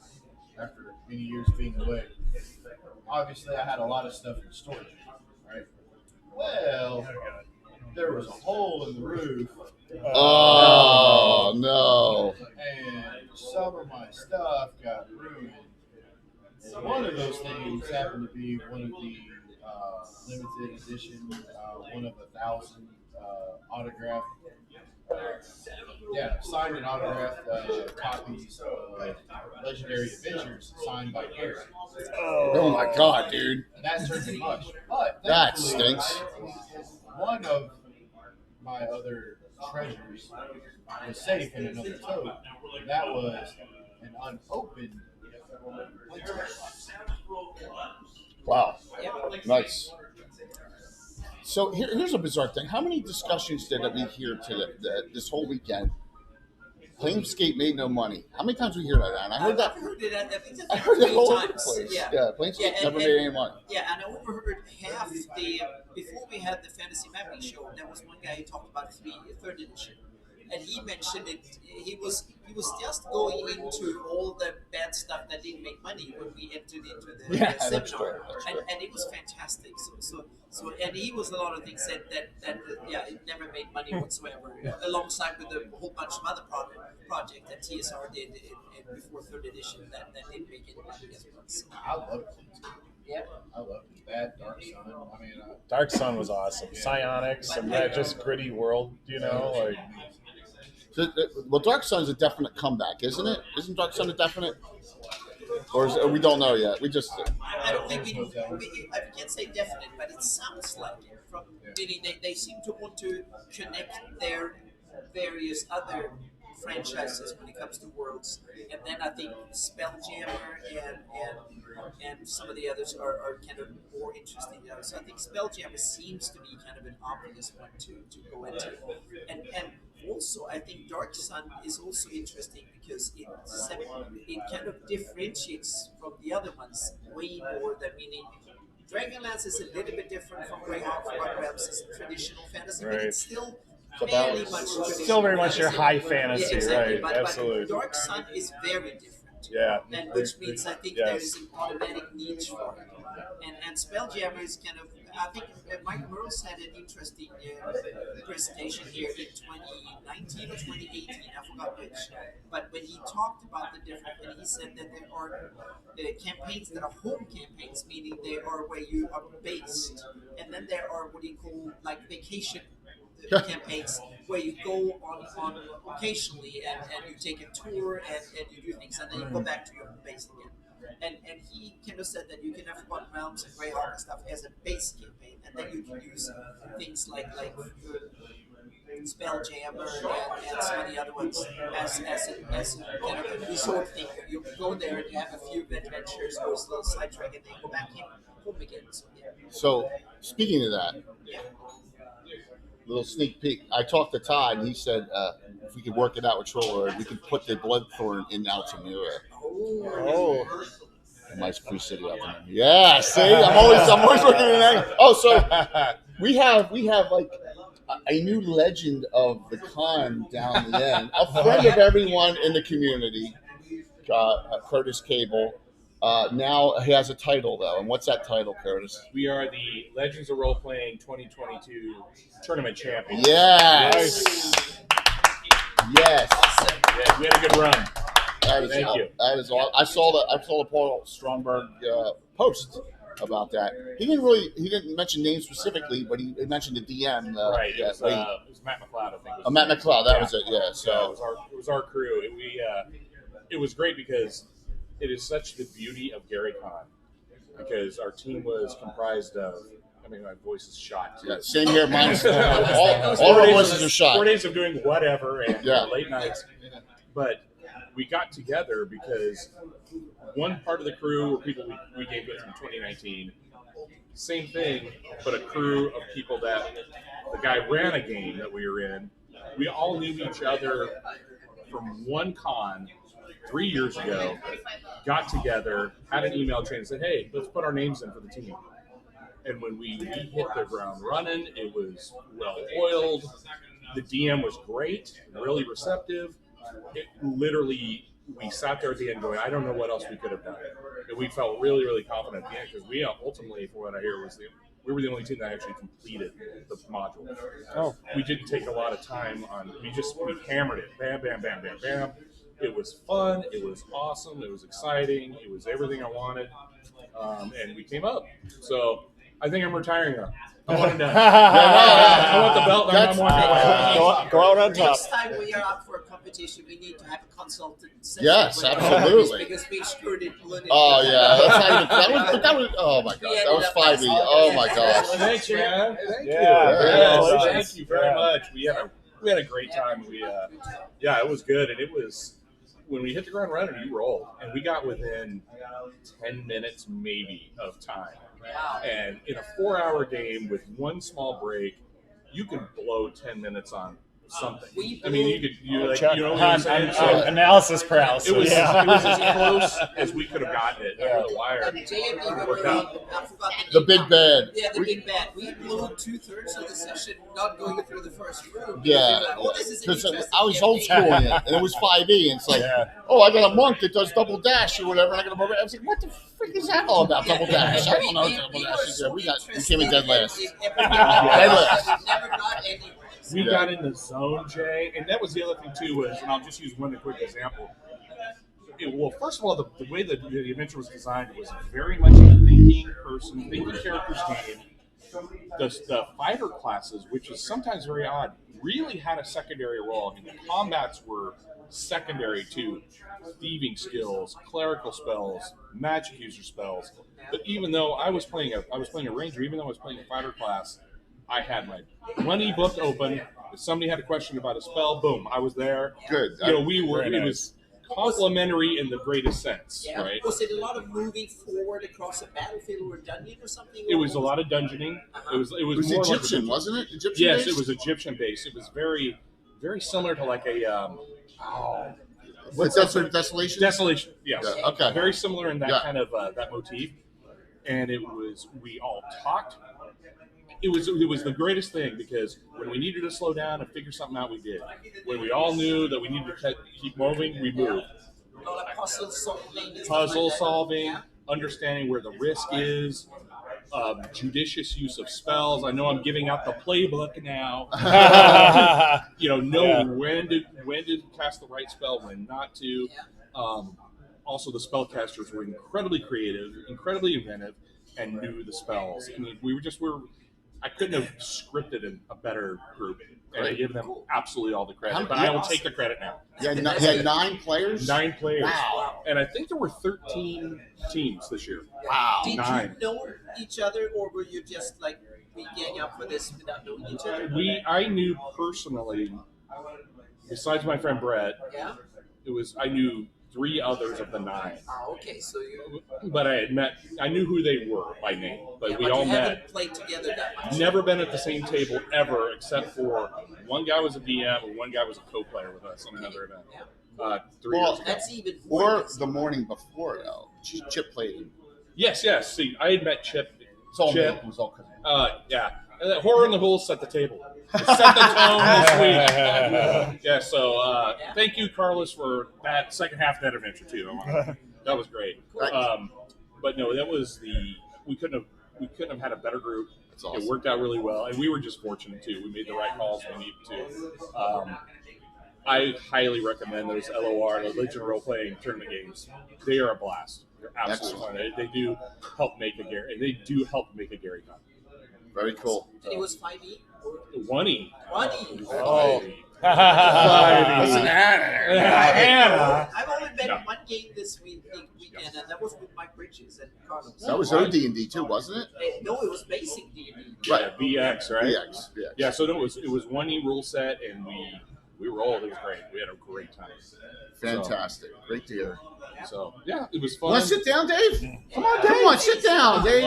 after many years being away, obviously I had a lot of stuff in storage, right? Well, there was a hole in the roof. oh no! And some of my stuff got ruined. One of those things happened to be one of the limited edition, one of 1,000 autographed, signed and autographed copies of Legendary Adventures signed by Gary. Oh my god, dude! And that turned to much. But That thankfully, stinks. one of my other treasures was safe in another tote. That was an unopened Wow, nice. So here's a bizarre thing. How many discussions did we hear this whole weekend? Planescape made no money. How many times we hear that? And I heard that. I heard that all over the place. Yeah, Planescape never made any money. Yeah, and I overheard half before we had the fantasy mapping show. There was one guy who talked about 3rd edition, and he mentioned it. He was just going into all the bad stuff that didn't make money when we entered into the That's seminar, true. and it was fantastic. So and he was a lot of things that yeah, it never made money whatsoever. Alongside with a whole bunch of other project that TSR did in before third edition that didn't make any money as well. So, I love it. yeah. I love it. That Dark Sun. I mean, Dark Sun was awesome. Psionics and that just gritty world, like. So, well, Dark Sun's a definite comeback, isn't it? Isn't Dark Sun a definite? Or we don't know yet. We just. I don't think I can't say definite, but it sounds like it. From meaning they seem to want to connect their various other franchises when it comes to worlds, and then I think Spelljammer and some of the others are kind of more interesting. So I think Spelljammer seems to be kind of an obvious one to go into, and also I think Dark Sun is also interesting because it kind of differentiates from the other ones way more than meaning. Dragonlance is a little bit different from Greyhawk. Dark Realms is traditional fantasy, but it's still fairly much traditional. Still very much your high fantasy, yeah, exactly. right? Absolutely. But Dark Sun is very different. Yeah. And which means I think there is an automatic niche for it. And Spelljammer is kind of, I think Mike Merles had an interesting presentation here in 2019 or 2018, I forgot which. But when he talked about the different, and he said that there are campaigns that are home campaigns, meaning they are where you are based, and then there are what you call like vacation campaigns where you go on occasionally and you take a tour and you do things and then you go back to your home base again. And he kind of said that you can have Forgotten Realms and Greyhawk and stuff as a base campaign, and then you can use things like Spelljammer and some of the other ones as a kind of a resort thing. You go there and you have a few adventures, go a little sidetrack, and then go back home again. So, yeah. So speaking of that, little sneak peek. I talked to Todd, and he said if we could work it out with Troller, we could put the Bloodthorn in Altamira. Oh. Nice Free City out there. Yeah, see, I'm always working in that. Oh, so we have like a new legend of the con down the end. A friend of everyone in the community, Curtis Cable. Now he has a title though, and what's that title, Curtis? We are the Legends of Role Playing 2022 Tournament Champions. Yes. Yes. Yeah, we had a good run. Thank you. That is all. I saw the Paul Stromberg post about that. He didn't mention names specifically, but he mentioned the DM. Right. It was Matt McLeod, I think. Matt McLeod. That was it. Yeah. So it was our crew. It was great because it is such the beauty of Gary Con, because our team was comprised of. I mean, my voice is shot too. Yeah, same here. Mine's all our voices are shot. 4 days of doing whatever and late nights, but we got together because one part of the crew were people we gave with in 2019. Same thing, but a crew of people that the guy ran a game that we were in. We all knew each other from one con 3 years ago, got together, had an email chain and said, hey, let's put our names in for the team. And when we hit the ground running, it was well-oiled. The DM was great, really receptive. It literally, we sat there at the end going, I don't know what else we could have done. And we felt really, really confident at the end because we ultimately, for what I hear, we were the only team that actually completed the module. Oh. We didn't take a lot of time on, we hammered it. Bam, bam, bam, bam, bam. It was fun. It was awesome. It was exciting. It was everything I wanted. And we came up. So I think I'm retiring now. I want it done. I want the belt. I'm walking away. Go out on top. Next time we are up for a competition, we need to have a consultant. Yes, absolutely. Because we screwed it politically. Oh yeah, that was. Oh my gosh, that was 5e. Oh my gosh. Thanks, man. Thank you. Thank you very much. We had a great time. It was good, and it was when we hit the ground running, you rolled, and we got within 10 minutes maybe of time. Wow. And in a 4-hour game with one small break, you can blow 10 minutes on something. We I mean, you know what I'm I'm saying? So analysis paralysis. it was yeah. it was as close as we could have gotten it over the wire. And Jay and me were Worked out. I forgot The big bad. Yeah, the big bad. We blew 2/3 of the session not going through the first room. Yeah, Like, oh, this is because interesting. I was old school in it, and it was 5e, and it's like, oh, I got a monk that does double dash or whatever, and I got a. I was like, what the frick is that all about? Double dash? I don't know what double dash is. We came in dead last. Dead last. Never got anywhere. We got in the zone, Jay, and that was the other thing too. Was, and I'll just use one quick example. Well, first of all, the way that the adventure was designed was very much a thinking characters game. The fighter classes, which is sometimes very odd, really had a secondary role. I mean, the combats were secondary to thieving skills, clerical spells, magic user spells. But even though I was playing a ranger, even though I was playing a fighter class, I had my 1E book open. If somebody had a question about a spell, boom, I was there. Good. You know, we were. Very It nice. was complementary in the greatest sense, Yeah. right? Was it a lot of moving forward across a battlefield or a dungeon or something? It was a lot of dungeoning. It was It was more Egyptian, like wasn't it? Egyptian. yes, based? it was Egyptian based. It was very, very similar to like a What's Desolation? desolation. Yes, Yeah, okay. very similar in that Yeah. kind of that motif. And it was we all talked. It was the greatest thing because when we needed to slow down and figure something out, we did. When we all knew that we needed to keep moving, we moved. A lot of puzzle solving. and stuff Puzzle like that. solving, Yeah. understanding where the risk is, judicious use of spells. I know I'm giving out the playbook now. You know, knowing when to cast the right spell, when not to. Also, the spellcasters were incredibly creative, incredibly inventive, and knew the spells. I mean, we were. I couldn't have scripted a better group, and I give them absolutely all the credit. But I will take the credit now. Yeah, you had 9 players. 9 players. Wow. And I think there were 13 teams this year. Wow. Did 9. you know each other, or were you just like we gang up for this without knowing each other? I knew personally, besides my friend Brett, Yeah. I knew 3 others of the 9. Oh, okay. So you. But I knew who they were by name. But Yeah, we but all you met. haven't played together that much. Never been at the same table ever, except for one guy was a DM and one guy was a co-player with us on another event. Yeah. 3 Well, years ago. That's even more. Or impressive. the morning before, though. Chip played him. Yes. See, I had met Chip. It's all Chip. me. It was all Yeah. And that Horror in the Hole set the table. It set the tone this week. Yeah, so thank you, Carlos, for that second half of that adventure, too. That was great. But no, that was we couldn't have had a better group. That's awesome. It worked out really well, and we were just fortunate, too. We made the right calls we needed to. I highly recommend those LOR, the Legion Role Playing Tournament games. They are a blast. They're absolutely fun. They do help make a Gary. They do help make a Gary Con. Very cool. And it was 5e? 1E. 1e? Oh. Listen, Hannah. I've only been No. in one game this weekend, and that was with Mike Bridges and Carlos. that was OD&D too, wasn't it? No, it was basic D&D. Right, BX, right? BX. Yeah, so it was 1E rule set, and we rolled. It was great. We had a great time. Fantastic. Great to hear. So yeah, it was fun. Want to sit down, Dave? Come on, Dave. Come on, sit down, Dave.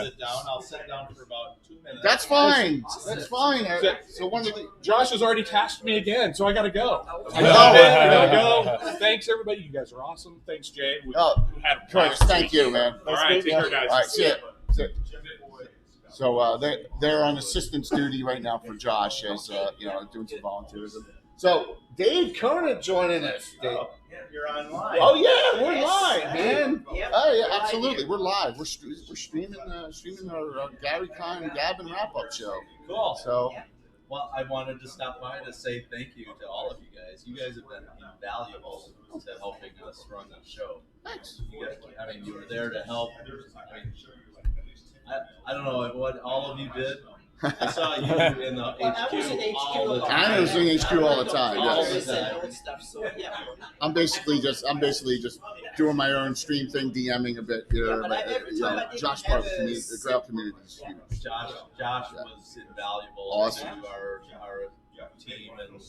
Sit down. I'll sit down for about 2 minutes. That's fine. That's fine. So one of the Josh has already tasked me again, so I got to go. I know. gotta go. Thanks, everybody. You guys are awesome. Thanks, Jay. We had a Chris, blast. thank you, man. All right, take care, guys. All right, see ya. So they're on assistance duty right now for Josh as doing some volunteerism. So Dave Conant joining us. Dave. You're on live. Oh yeah, we're live, man. Yep. Oh yeah, absolutely, we're live. We're streaming our Gary Con and Gabbin wrap up show. Cool. So Well, I wanted to stop by to say thank you to all of you guys. You guys have been invaluable to helping us run the show. thanks. You guys, I mean, you were there to help. I don't know what all of you did. I saw you in the HQ, I was in HQ all the a lot. time. I was in HQ all the time. All Yes. the time. And stuff, so yeah. I'm basically just doing my own stream thing, DMing a bit here. Yeah, but every time I did Josh part of the have community, a the Grail community is huge. Josh was invaluable Awesome. to our team, and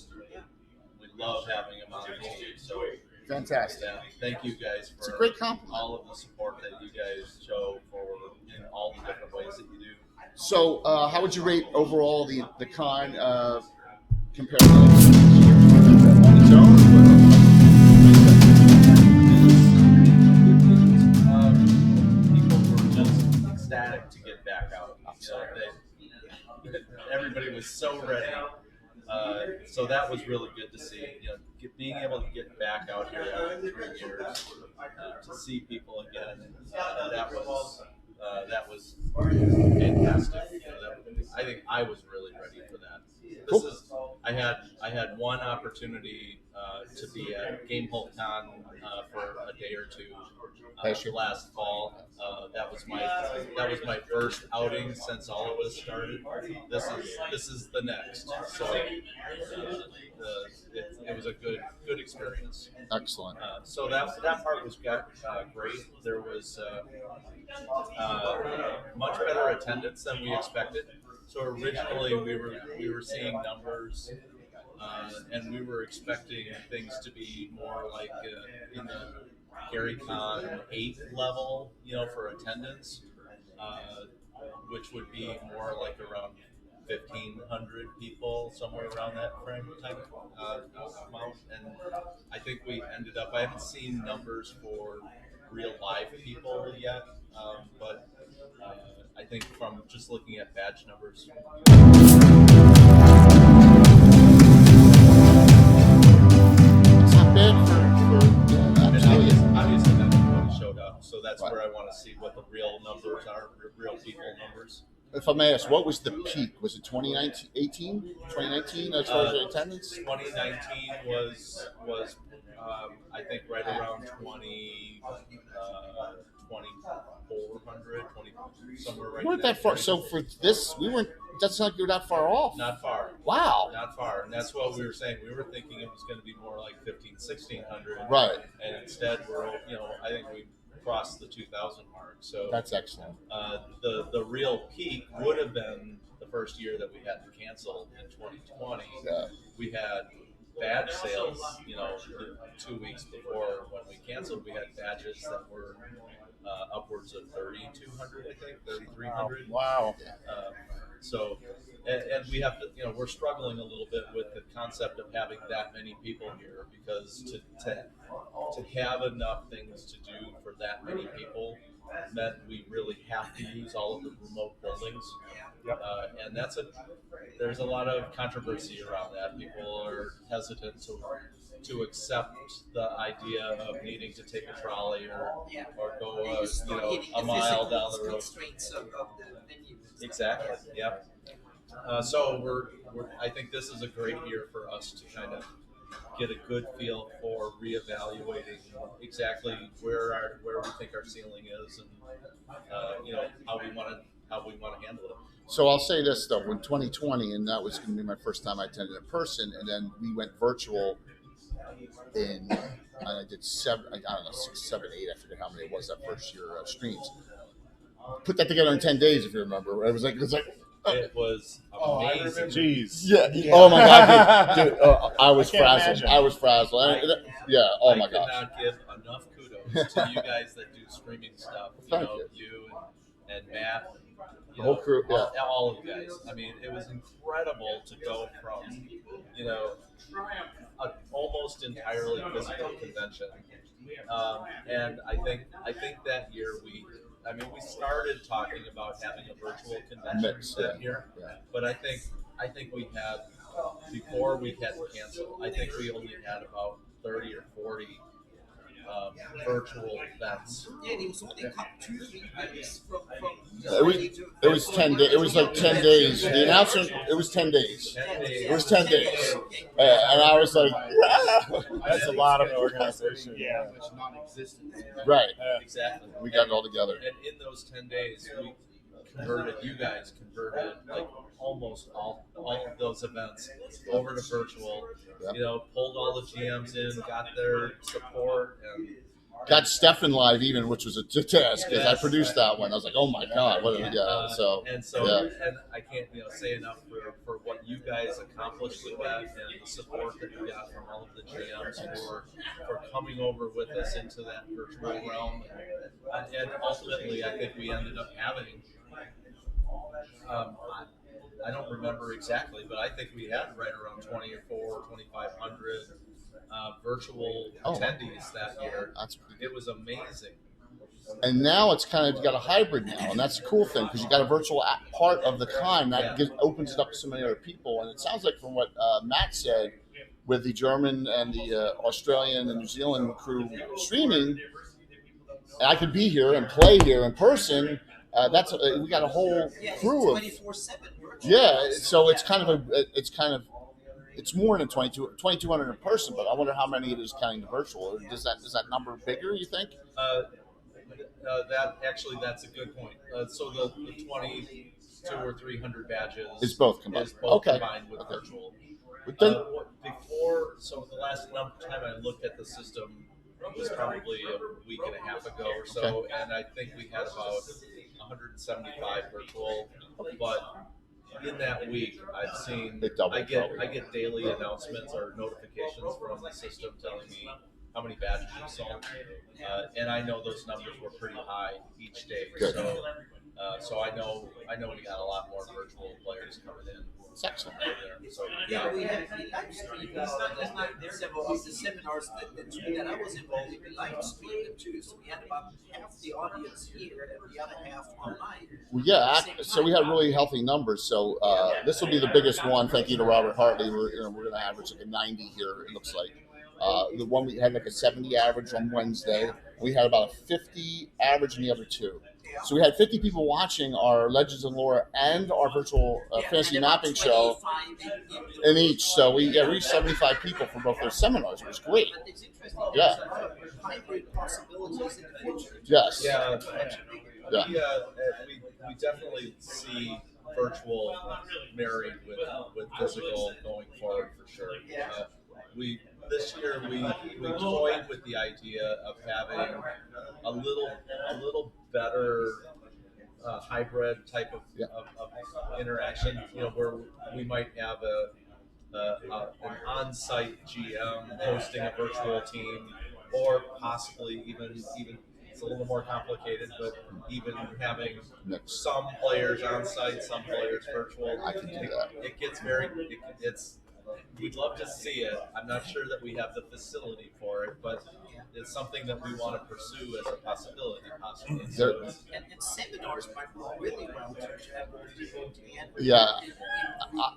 we love having him on the team. So Fantastic. yeah, thank you guys It's a for great compliment. all of the support that you guys show for in all the different ways that you do. So, how would you rate overall the con? compared to like on its own? People were just ecstatic to get back out. Everybody was so ready. So that was really good to see. Being able to get back out here after 3 years to see people again. That was fantastic. I think I was really ready for that. I had one opportunity to be at Game Hole Con for a day or two last fall. That was my first outing since all of this started. This is the next. So it was a good experience. Excellent. So that part was great. There was much better attendance than we expected. So originally we were seeing numbers, and we were expecting things to be more like in the Gary Con 8 level, for attendance, which would be more like around 1,500 people, somewhere around that frame type amount. And I think we ended up. I haven't seen numbers for real live people yet, but I think from just looking at badge numbers. It's not bad for obviously not everybody showed up, so that's where I want to see what the real numbers are, real people numbers. If I may ask, what was the peak? Was it 2019 as far as the attendance? 2019 was I think right around 2,400, somewhere right. We weren't that far. So for this, we weren't. That's not you're that far off. Not far. Wow. Not far, and that's what we were saying. We were thinking it was going to be more like 1,600. Right. And instead, I think we crossed the 2,000 mark. So that's excellent. The real peak would have been the first year that we had to cancel in 2020. Yeah. We had badge sales, 2 weeks before when we canceled. We had badges that were upwards of 3,200, I think, 3,300. Wow. So, and we have to, we're struggling a little bit with the concept of having that many people here, because to have enough things to do for that many people meant we really have to use all of the remote buildings. Yep. And there's a lot of controversy around that. People are hesitant to accept the idea of needing to take a trolley or go a mile down the road. Constraints of the venue. Exactly. Yep. So I think this is a great year for us to kind of get a good feel for reevaluating exactly where we think our ceiling is, and how we want to handle it. So I'll say this though: in 2020, and that was going to be my first time I attended in person, and then we went virtual. And I did 6, 7, 8. I forget how many it was that first year streams. Put that together in 10 days, if you remember. It was like. It was amazing. Jeez. Yeah. Oh my God, dude. I was frazzled. I was frazzled. Yeah. Oh my gosh. I could not give enough kudos to you guys that do streaming stuff. You and Matt. The whole crew. Yeah. All of you guys. I mean, it was incredible to go from, an almost entirely physical convention, and I think that year we started talking about having a virtual convention that year, but I think we had, before we had to cancel, I think we only had about 30 or 40 virtual events. Yeah, it was only 2-3 weeks from it was 10 days. It was like 10 days. The announcement. It was 10 days. It was 10 days, and I was like, that's a lot of organization. Yeah, which non-existent. Right. Exactly. We got it all together. And in those 10 days, you guys converted like almost all of those events over to virtual. Yep. Pulled all the GMs in, got their support, and got Stefan live even, which was a task because I produced that one. I was like, oh my God, what? And I can't say enough for what you guys accomplished with that, and the support that you got from all of the GMs for coming over with us into that virtual realm, and ultimately I think we ended up having I don't remember exactly, but I think we had right around 2,500 virtual attendees that year. It was amazing. And now it's kind of, you got a hybrid now, and that's the cool thing because you got a virtual part of the con that opens it up to so many other people. And it sounds like from what Matt said, with the German and the Australian and New Zealand crew streaming, and I could be here and play here in person. We got a whole crew of 24/7. So it's kind of it's more than 2,200 in person, but I wonder how many it is counting the virtual. Does that number bigger? You think? That's a good point. So the 22 or 300 badges is both combined. Combined with virtual. So the last time I looked at the system was probably a week and a half ago or so, and I think we had about 175 virtual. But in that week, I've seen I get daily announcements or notifications from the system telling me how many badges we sold, and I know those numbers were pretty high each day. Good. So I know we got a lot more virtual players coming in. It's excellent. So, we live streamed several of the seminars that I was involved in. We live streamed them too, so we had about half the audience here and the other half online. Well, so we had really healthy numbers. So this will be the biggest one. Thank you to Robert Hartley. We're going to average like a 90 here. It looks like the one we had like a 70 average on Wednesday. We had about a 50 average in the other two. So we had 50 people watching our Legends and Lore and our virtual fantasy mapping show in each. So we reached 75 people for both those seminars. It was great. Yeah. Hybrid possibilities in the future. Yes. Yeah. We definitely see virtual married with physical going forward for sure. This year we toyed with the idea of having a little better hybrid type of interaction. Where we might have an on-site GM hosting a virtual team, or possibly even it's a little more complicated, but even having some players on site, some players virtual. I can do that. It gets we'd love to see it. I'm not sure that we have the facility for it, but it's something that we want to pursue as a possibility, possibly. And seminars might work really well to have people to the end. Yeah,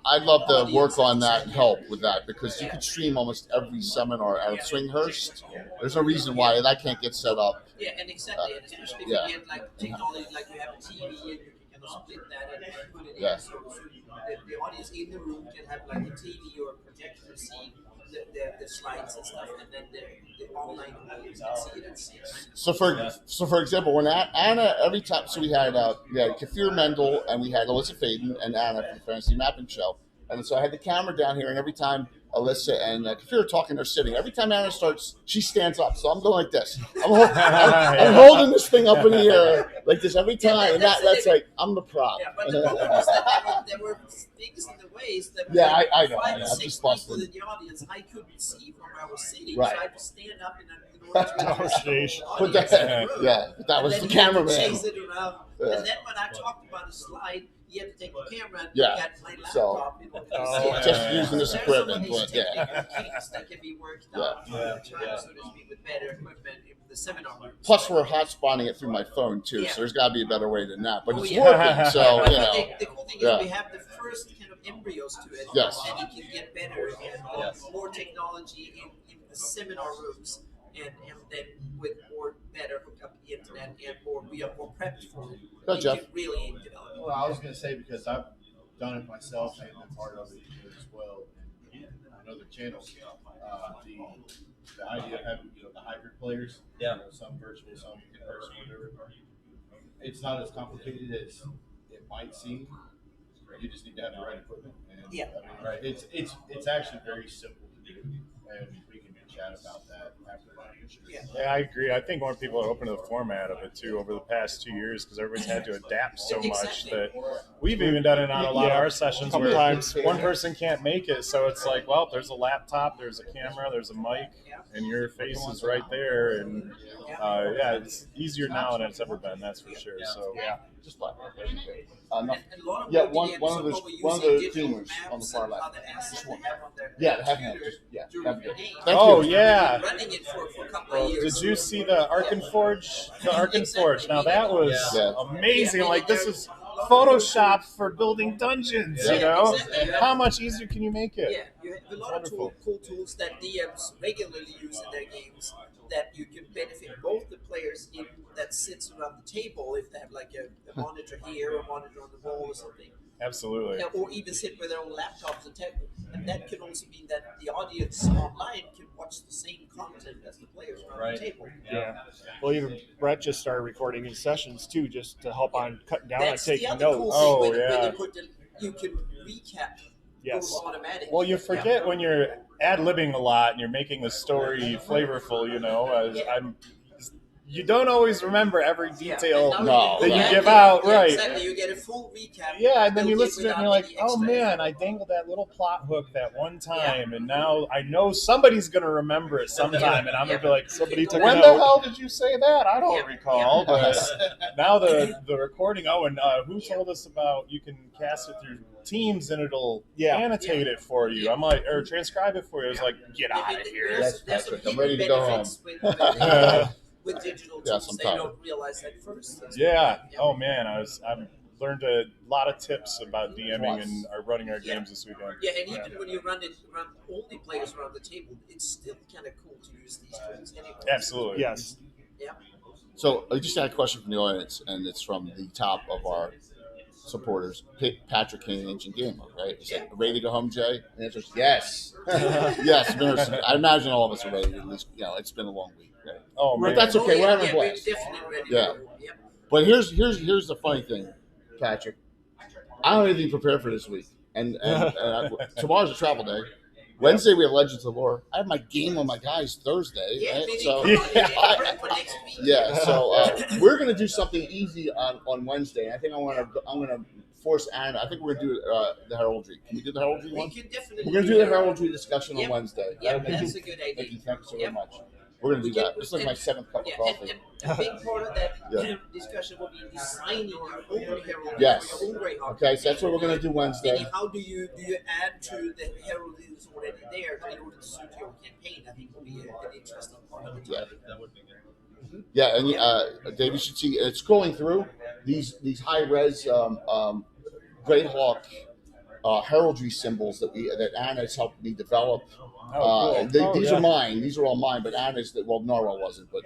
I'd love to work on that and help with that because you could stream almost every seminar out of Swinghurst. There's no reason why that can't get set up. Yeah, and exactly, and especially if you get like technology, like you have a TV and you can kind of split that and put it in, so the audience in the room can have like a TV or a projector see the slides and stuff, and then the online audience can see it and see it. So for example, when Anna, every time, so we had Kafir Mendel and we had Alyssa Faden and Anna from the Fantasy Mapping Show, and so I had the camera down here, and every time Alyssa and Kafir are talking, they're sitting. Every time Anna starts, she stands up. So I'm going like this. I'm holding this thing up in the air like this every time, and that's like I'm the prop. Yeah, but the problem was that there were things in the ways that I know. 5 or I'm 6 just people busting. in the audience I couldn't see from where I was sitting, Right. so I had to stand up in order to But that was the cameraman. chase it around. And then when I talked about a slide, you have to take the camera and Yeah. look at my So- laptop in order to see it. Just using this There's equipment, some of these but technical kinks that can be worked out over time, Yeah. so to speak, with better equipment in the seminar rooms. Plus, we're hotspotting it through my phone too, Yeah. so there's got to be a better way than that. But it's yeah. working, so But you know. the cool thing Yeah. is we have the first kind of embryos to it, Yes. and it can get better and more technology in the seminar rooms, and then with more better hooked up internet and we are more prepped for it. Good, It Jeff. can really develop. Well, I was going to say because I've done it myself and been part of it as well on other channels. The idea of having the hybrid players, some virtual, some in person, whatever. It's not as complicated as it might seem. You just need to have the right equipment. And, Yeah. I mean, it's actually very simple to do, and we can chat about that after that. Yeah, I agree. I think more people are open to the format of it too over the past 2 years because everybody's had to adapt so much that we've even done it on a lot of our sessions where one person can't make it. So it's like, well, there's a laptop, there's a camera, there's a mic, and your face is right there. And yeah, it's easier now than it's ever been. That's for sure. So yeah, just fine. Yeah, one of the creamers on the far left. Just one. Yeah, have him. Oh yeah. Running it for a couple of years. Did you see the Arkin Forge? The Arkin Forge. Now that was amazing. Like this is Photoshop for building dungeons. You know, how much easier can you make it? Yeah, you have a lot of cool tools that DMs regularly use in their games that you can benefit both the players in that sits around the table if they have like a monitor here or a monitor on the wall or something. Absolutely. Or even sit with their own laptops and tablet. And that can also mean that the audience online can watch the same content as the players around the table. Yeah. Well, even Brett just started recording his sessions too, just to help on cutting down That's on taking the other notes. cool thing you can recap those automatically. Well, you forget when you're ad-libbing a lot and you're making the story flavorful, you know. You don't always remember every detail that you give out, right? Exactly, you get a full recap. Yeah, and then you listen to it and you're like, oh man, I dangled that little plot hook that one time, and now I know somebody's going to remember it sometime, and I'm going to be like, when the hell did you say that? I don't recall. But now the recording, and who told us about you can cast it through Teams and it'll annotate it for you. I'm like, or transcribe it for you. I was like, get out of here. I'm ready to go home. With digital tools, they don't realize that first. Oh man, I've learned a lot of tips about DMing and running our games this weekend. Yeah, and even when you run it around only players around the table, it's still kind of cool to use these tools anyway. Absolutely. Yes. Yeah. So I just had a question from the audience, and it's from the top of our supporters, Patrick King, Ancient Gamer, right? He said, ready to go home, Jay? And the answer is yes. Yes. I imagine all of us are ready. At least, it's been a long week. Right? Oh, man. But that's okay. We're having a blast. We're definitely ready. Yeah. But here's the funny thing, Patrick. I don't have anything prepared for this week. And tomorrow's a travel day. Wednesday we have Legends of Lore. I have my game on my guys Thursday. Yeah, right? So we're gonna do something easy on Wednesday. I think I'm gonna force Anna. I think we're gonna do the heraldry. Can we do the heraldry one? We're gonna do the heraldry discussion on Wednesday. Yeah, that's a good idea. Thank you so very much. We're going to do that. This is like my 7th cup of coffee. And a big part of that discussion will be designing your own heraldry. Yes. Your own Greyhawk. Okay, so that's what we're going to do Wednesday. And how do you add to the heraldry that's already there in order to suit your campaign? I think will be an interesting part of it. Yeah. That would be good. Yeah, and Dave, you should see it's scrolling through these high res Greyhawk heraldry symbols that Anna's helped me develop. Cool. These are mine. These are all mine. But Anna's Narwhal wasn't. But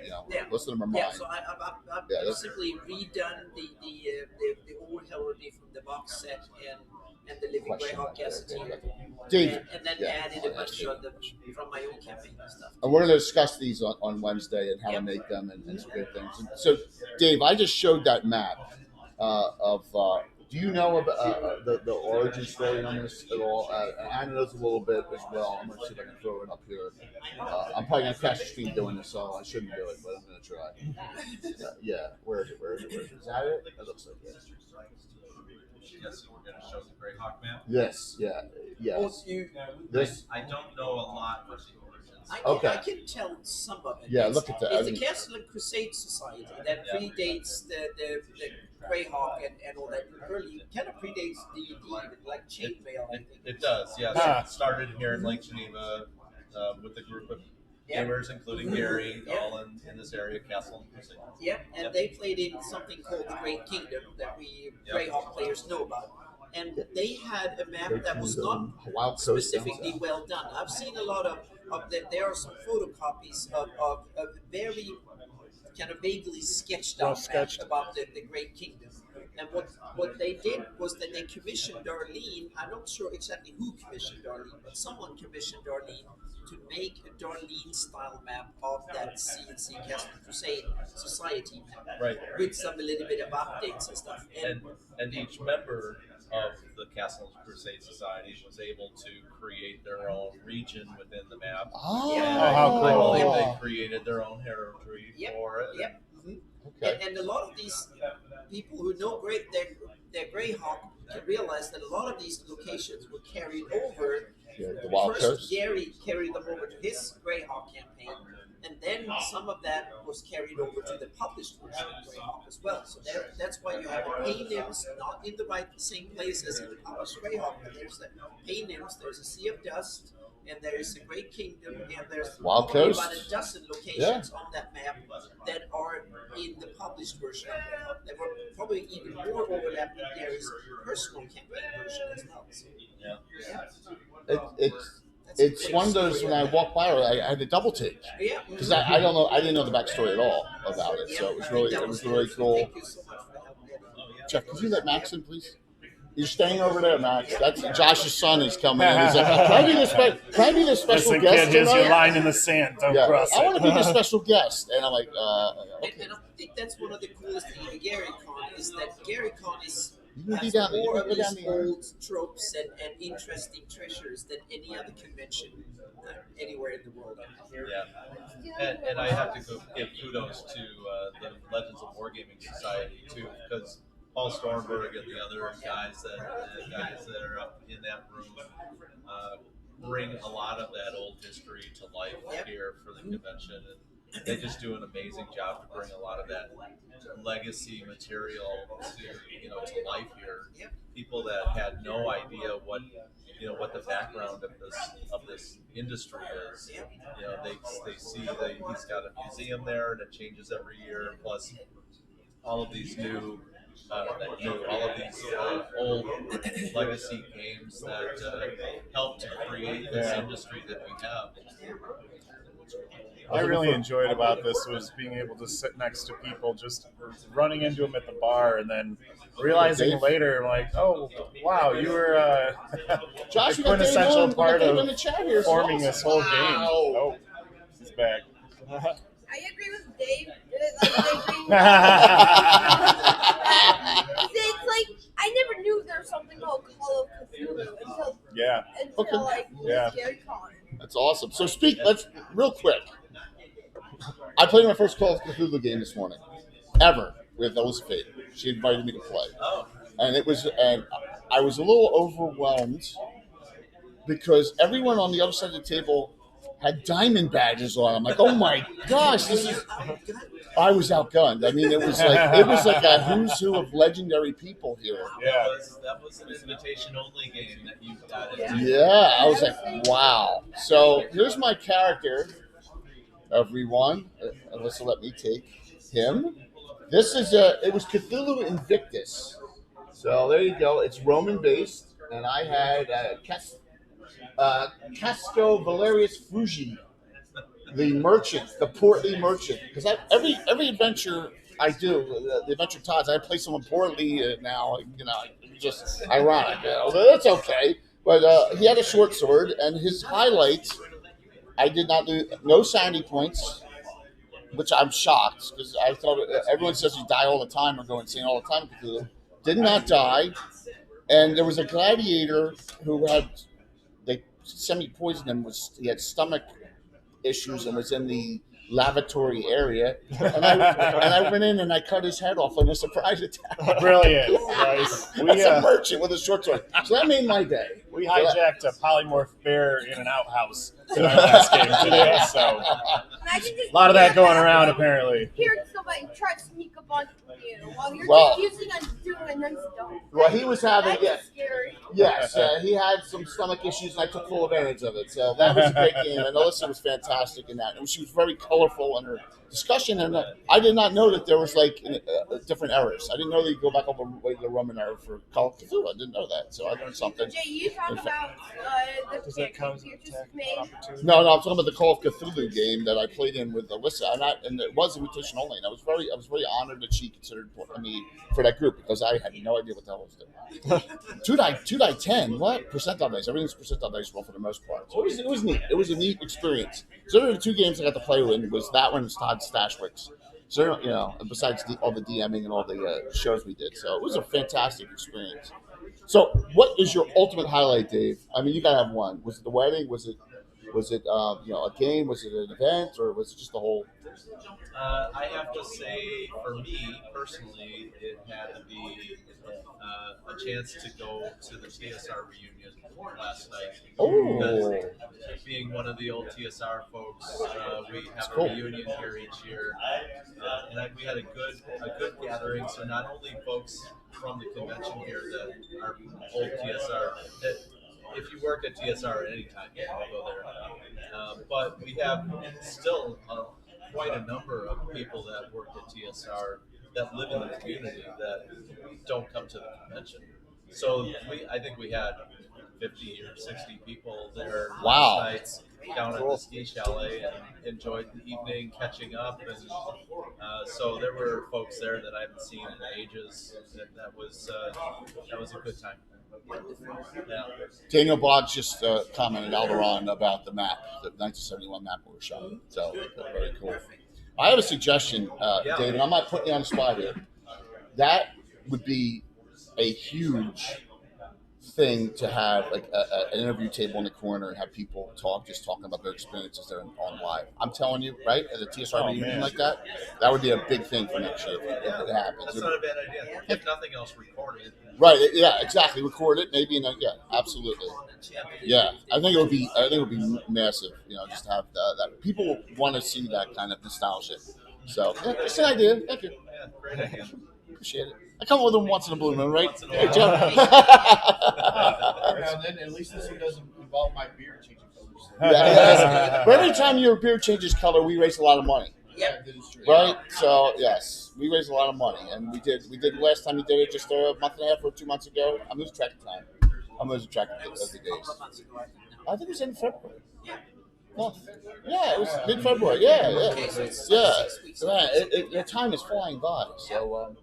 most of them are mine. Yeah, so I've simply redone the old heraldry from the box set and the Living Greyhawk Gazetteer. Dave, and then added a bunch of them from my own campaign and stuff. And we're going to discuss these on Wednesday and how to make them and some good things. So, Dave, I just showed that map of. Do you know about the origin story on this at all? Anna knows a little bit as well. I'm going to see if I can throw it up here. I'm probably going to crash the stream doing this, so I shouldn't do it, but I'm going to try. Where is it? Is that it? That looks like it. Yes, we're going to show the Greyhawk map. Yes, This. I don't know a lot about the origins. I can tell some of it. Look at that. It's the Castle and Crusade Society that predates the Greyhawk and all that. Really kind of predates D&D, like Chainmail, I think. It does, yes. It started here in Lake Geneva with a group of gamers, including Gary, all in this area, Castle and Crusade. Yeah, and they played in something called the Great Kingdom that we Greyhawk players know about. And they had a map that was not specifically well done. I've seen a lot of there are some photocopies of very kind of vaguely sketched out maps about the Great Kingdom. And what they did was that they commissioned Darlene. I'm not sure exactly who commissioned Darlene, but someone commissioned Darlene to make a Darlene-style map of that C&C Castle Crusade Society map, with some a little bit of updates and stuff. And each member of the Castle Crusade Society was able to create their own region within the map. Oh, how I cool. believe they created their own heraldry for it. Yep. Okay. And a lot of these people who know their Greyhawk can realize that a lot of these locations were carried over. The Wild First, Coast. Gary carried them over to his Greyhawk campaign, and then some of that was carried over to the published version of Greyhawk as well. So that's why you have the Paynims not in the same place as in the published Greyhawk, but there's the Paynims, there's a Sea of Dust, and there's the Great Kingdom, and there's Wild probably Coast. about a dozen locations on that map that are in the published version of Greyhawk. There were probably even more overlap with Gary's personal campaign version as well. So, It's one of those when I walked by, I had to double take yeah. because I don't know, I didn't know the backstory at all about it, so it was really cool. Thank you so much for the help, Eddie. Jeff, could you let Max in, please? You're staying over there, Max. That's Josh's son is coming in. He's like, can I be the special Listen, guest kid, here's your tonight? line in the sand. Don't cross I it. want to be the special guest, and I'm like, okay. And I think that's one of the coolest things of GaryCon is that GaryCon is You can has be down, you more can of go these down the old tropes and interesting treasures than any other convention anywhere in the world. Yeah, and I have to give kudos to the Legends of Wargaming Society too, because Paul Stormberg and the other guys that are up in that room bring a lot of that old history to life here for the convention, and they just do an amazing job to bring a lot of that legacy material to life here. People that had no idea what the background of this industry is. They see that he's got a museum there and it changes every year. Plus, all of these old legacy games that help to create this industry that we have. I really enjoyed about this was being able to sit next to people, just running into them at the bar, and then realizing later, like, oh, wow, you were Josh, a quintessential part of here, forming this whole game. Oh, he's back. I agree with Dave. It's like I never knew there was something called Call of Cthulhu until Gary Con. That's awesome. So let's real quick. I played my first Call of Cthulhu game this morning, ever, with Elizabeth. She invited me to play, and I was a little overwhelmed because everyone on the other side of the table had diamond badges on. I'm like, oh my gosh, I was outgunned. I mean, it was like a who's who of legendary people here. Yeah, that was an invitation only game that you got into. Yeah, I was like, wow. So here's my character. Everyone, Alyssa, let me take him. This is it was Cthulhu Invictus. So there you go. It's Roman based, and I had Casco Valerius Fuji, the merchant, the portly merchant. Because every adventure I do, the Adventure Tots, I play someone portly now. It's just ironic. That's okay. But he had a short sword, and his highlight, I did not lose no sanity points, which I'm shocked because I thought everyone says you die all the time or go insane all the time. Cthulhu did not die, and there was a gladiator who they semi-poisoned him. He had stomach issues and was in the lavatory area, and I went in and I cut his head off on a surprise attack. Brilliant, nice. That's a merchant with a short sword. So that made my day. We hijacked a polymorph bear in an outhouse in our last game today, so a lot of that going around apparently. Hearing somebody try to sneak up on you while you're just using a doing a nice dome. Well, he was having scary. Yes, he had some stomach issues, and I took full advantage of it. So that was a great game, and Alyssa was fantastic in that. And she was very colorful in her discussion, and I did not know that there was different errors. I didn't know that you go back over the Roman era for Call of Cthulhu. I didn't know that, so I learned something. Jay, you talk about Does that count as an attack opportunity? No, I'm talking about the Call of Cthulhu game that I played in with Alyssa, and it was invitation only. And I was very honored that she considered me for that group because I had no idea what the hell I was doing. 2 die 10. What percentile dice? Everything's percentile dice roll for the most part. So it was neat. It was a neat experience. So there were the 2 games I got to play with. Was that one was Todd Stashwick's. So besides all the DMing and all the shows we did, so it was a fantastic experience. So, what is your ultimate highlight, Dave? I mean, you gotta have one. Was it the wedding? Was it a game? Was it an event, or was it just the whole? I have to say, for me personally, it had to be a chance to go to the TSR reunion last night. Oh, Being one of the old TSR folks, we have cool. a reunion here each year, and we had a good gathering. So not only folks from the convention here that are old TSR, that if you work at TSR at any time, you can go there. But we have still quite a number of people that work at TSR that live in the community that don't come to the convention. So I think we had 50 or 60 people there Wow. last night down at the ski chalet and enjoyed the evening catching up. And so there were folks there that I haven't seen in ages. That was a good time. Yeah. Daniel Boggs just commented Alderon about the map, the 1971 map we were showing. So very cool. I have a suggestion, David. I might put you on the spot here. That would be a huge thing to have, like an interview table in the corner and have people talking about their experiences there on live. I'm telling you, right? At a TSR reunion like that would be a big thing for next year if it happens. That's not a bad idea. If nothing else, record it. Right? Yeah, exactly. Record it, maybe. Absolutely. Yeah, I think it would be massive. Just to have that. People want to see that kind of nostalgia. So, just an idea. Thank you. Yeah, great idea. Appreciate it. I come with them once in a blue moon, right? Every now and then, at least this one doesn't involve my beard changing colors. Yeah, but every time your beard changes color, we raise a lot of money. Yeah, that is true. Right? So, yes, we raise a lot of money. And we did last time we did it just a month and a half or 2 months ago. I'm losing track of time. I'm losing track of the days. I think it was in February. Well, yeah, it was mid-February. Yeah. Your time is flying by. So,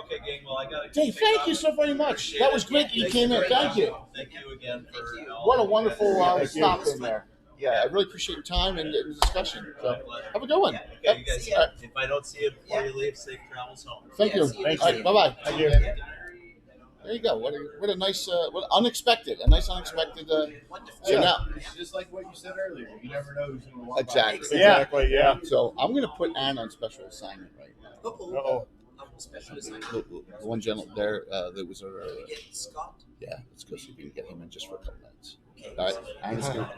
okay, gang. Well, I got to. Dave, thank you so very much. That was great. You came in. Thank you. Thank you again for. What a wonderful stop in there. Yeah, I really appreciate your time and the discussion. So, have a good one. Okay, you guys. If I don't see you before you leave, safe travels home. Thank you. Thank All you. right, bye-bye. Thank you. There you go. What a nice, unexpected. So now, It's just like what you said earlier. You never know who's going to walk exactly. Exactly. Yeah. So I'm going to put Ann on special assignment right now. Uh-oh. Special assignment. The one gentleman there that was Get Scott. yeah. Let's go see if we can get him in just for a couple minutes. All right, Anna's gonna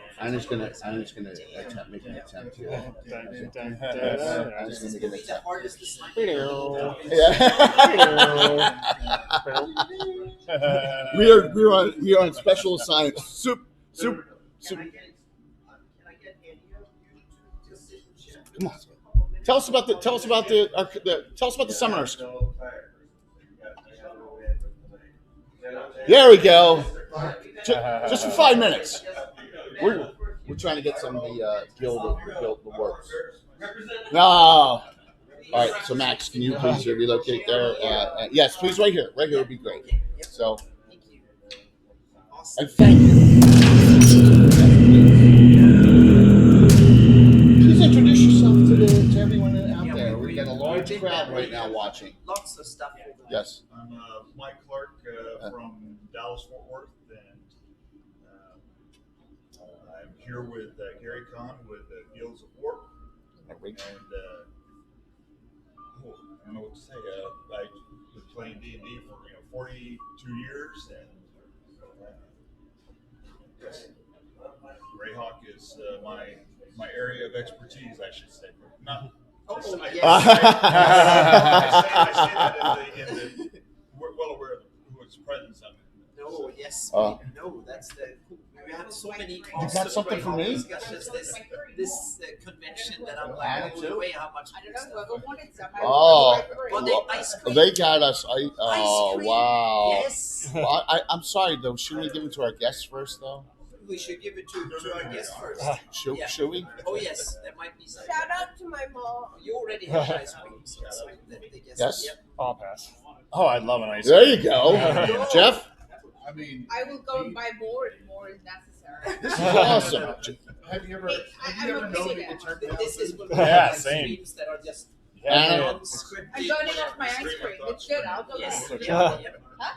make an attempt here. Anna's gonna make an The attempt. hardest assignment. Yeah. we are on special assignment. Soup. Come on. Tell us about the seminars. There we go. Just for 5 minutes. We're trying to get some of the guild the works. No. All right. So Max, can you please relocate there? Yes, please. Right here would be great. So, and thank you. Please introduce yourself to everyone out there. We got a large crowd right now watching. Lots of stuff. Yes. I'm Mike Clark from Dallas Fort Worth, and I'm here with Gary Kahn with Guilds of War. And I don't know what to say. I've been playing D&D for 42 years, and Greyhawk is my area of expertise, I should say. Not. I say that we're well aware of who's presence of it. No, yes, no, that's the. We have so many. You got something for me? Discussions this convention that I'm like, blown away how much. I don't know whoever wanted some. Oh. Well, they ice cream. They got us. Ice cream. Wow. Yes. Well, I'm sorry though. Should we give it to our guests first though? We should give it to our guests first. Should we? Oh yes, there might be some. Shout out to my mom. You already have ice cream, so let the guests. Yes. Yep. I'll pass. Oh, I'd love an ice There cream. you go, Jeff. I mean, I will go and buy more if more is necessary. This is awesome. have you ever I'm known okay people with turn This down? is one of Yeah, those same. streams that are just And unscripted. I'm burning off my ice cream. It's good. I'll go Yes. get it. Yeah. Huh?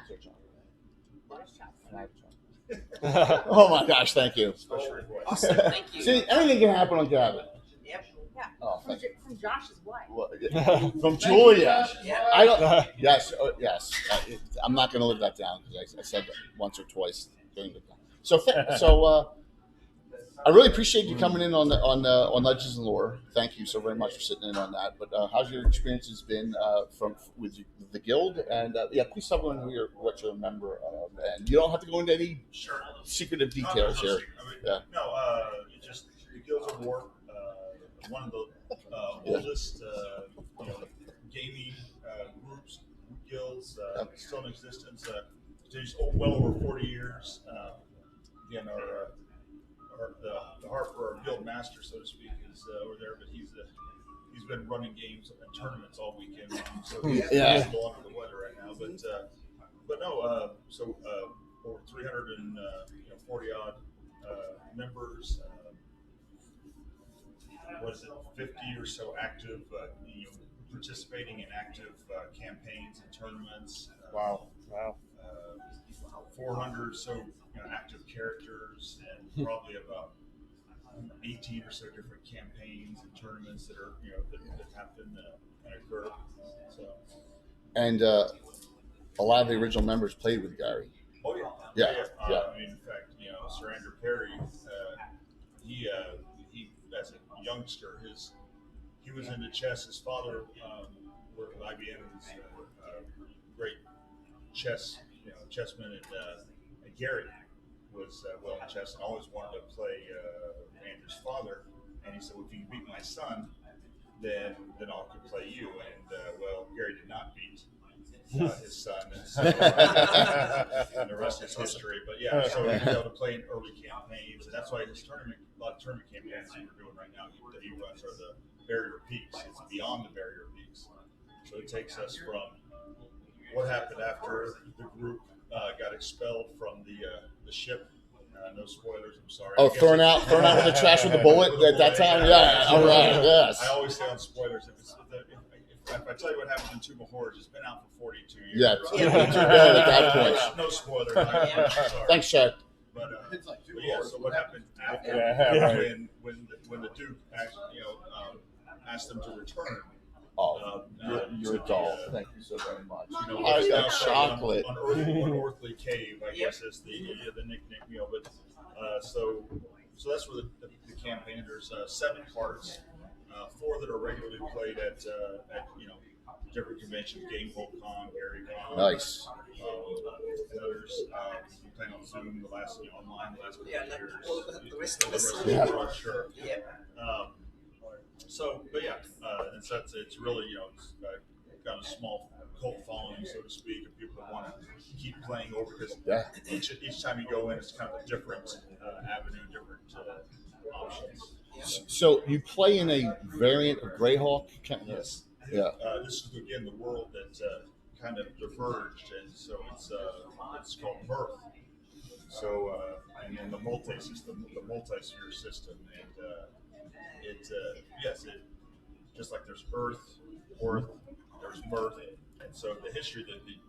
can I have a John? Oh my gosh, thank you. Awesome, thank you. See, anything can happen on Gabbin. Yep. Yeah. Oh, thank you. From Josh's wife. From Julia. Yeah. I don't. Yes, yes. I'm not going to live that down because I said that once or twice during the time. So I really appreciate you coming in on Legends and Lore. Thank you so very much for sitting in on that. But how's your experiences been with the guild? And please tell everyone what you're a member of. And you don't have to go into any secretive details here. Just the Guilds of War. One of the oldest gaming groups, guilds, still in existence. Well over 40 years. Again, the Harper, our guild master, so to speak, is over there, but he's been running games and tournaments all weekend long, so he's a little under the weather right now. But no, so over 340 odd members. What is it? 50 or so active, participating in active campaigns and tournaments. Wow. 400 or so active characters, and probably about 18 or so different campaigns and tournaments that are that happen and occur. So. And a lot of the original members played with Gary. Oh yeah. Yeah. I mean, in fact, Sir Andrew Perry, he as a youngster, he was into chess. His father worked with IBM, was a great chessman, and Gary was well in chess and always wanted to play Andrew's father. And he said, well, if you can beat my son, then I'll could play you. And Gary did not beat his son, and, so, and the rest is history. But so he was able to play in early campaigns, and that's why his a lot of tournament campaigns that we're doing right now that he runs are the Barrier Peaks. It's beyond the Barrier Peaks, so it takes us from what happened after the group got expelled from the ship. No spoilers, I'm sorry. Oh, thrown out with the trash with the bullet at that time? Yeah, all right, yes. I always say on spoilers, if I tell you what happened in Two Mahorts, it's been out for 42 years. Yeah, too bad at that point. No spoilers. I'm sorry. Thanks, Chad. But so what happened after when the Duke asked them to return? Oh, you're a doll. Thank you so very much. I got chocolate. Unearthly Cave, I guess is the nickname. But so that's where the campaign. There's 7 parts, 4 that are regularly played at different conventions, Game Hole Con, Gary Con. Nice. And others playing on Zoom online the last couple of years. All the rest of us. Sure. Yeah. And so it's really it's got a small cult following, so to speak, of people that want to keep playing over because each time you go in, it's kind of a different avenue, different options. So you play in a variant of Greyhawk? Yes. Yeah. This is again the world that kind of diverged, and so it's called Mirth. So and then the multi-system, the multi-sphere system, and it just like there's Earth, there's Mirth, and so the history,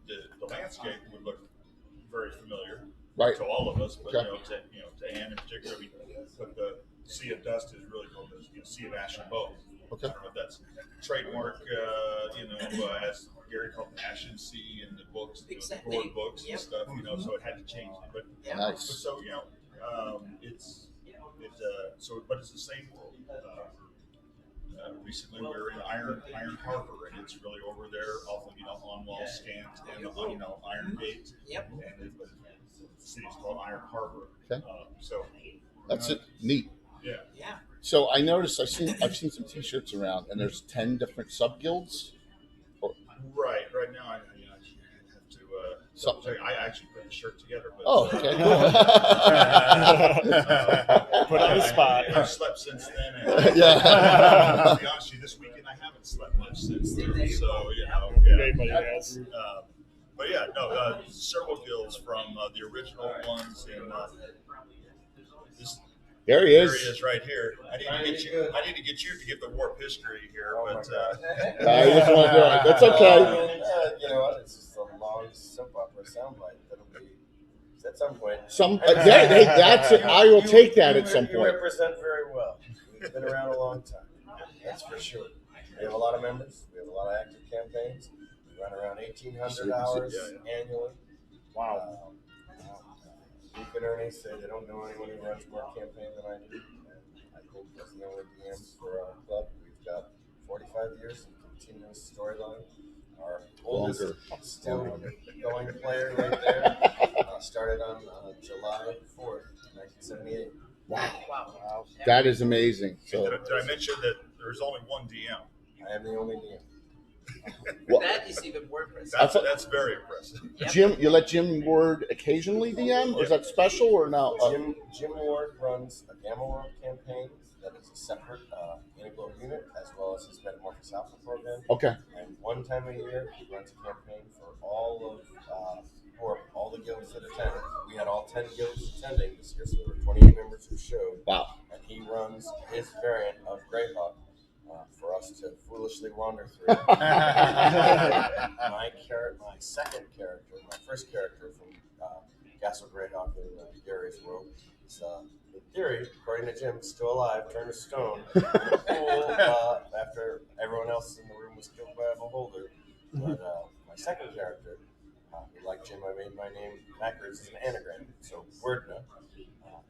the landscape would look very familiar to all of us, but to Anne in particular, but the Sea of Dust is really called the Sea of Ash and Both. Okay. I don't know if that's trademark, as Gary called the Ashen Sea in the books, the board books and stuff, so it had to change it. But nice. So but it's the same world. Recently, we were in Iron Harbor, and it's really over there off of on Wall Scant and Iron Gate. Yep. And the city's called Iron Harbor. Okay. So that's it. Neat. Yeah. So I noticed I've seen some T-shirts around, and there's 10 different sub guilds. Right now I have to. I actually put the shirt together. But, okay. Put on the spot. I've slept since then. And, to be honest with you, this weekend I haven't slept much since then. So Everybody has. Several guilds from the original ones in this. There he is. There he is, right here. I need to get you to give the warp history here, but I just want to do it. That's okay. You know what? It's just a long soap opera soundbite that'll be at some point. I will take that at some You point. represent very well. We've been around a long time. That's for sure. We have a lot of members. We have a lot of active campaigns. We run around 1,800 hours annually. Wow. Luke and Ernie say they don't know anyone who runs more campaign than I do. And I think as the only DM for our club, we've got 45 years of continuous storyline. Our oldest still going player right there started on July 4th, 1978. Wow. That is amazing. So, did I mention that there's only one DM? I am the only DM. That is even more impressive. That's very impressive. Yep. Jim, you let Jim Ward occasionally DM, or is that special or no? Jim Ward runs a Gamma World campaign that is a separate integral unit, as well as his Metamorphosis Alpha program. Okay. And one time a year, he runs a campaign for all the guilds that attend. We had all 10 guilds attending this year, so there were 28 members who showed. Wow. And he runs his variant of Greyhawk for us to foolishly wander through. My first character from Castle Greyhawk in Gary's world, is in theory, according to Jim, still alive, turned to stone in a pool after everyone else in the room was killed by a beholder. But my second character, like Jim, I made my name backwards as an anagram, so Wordna.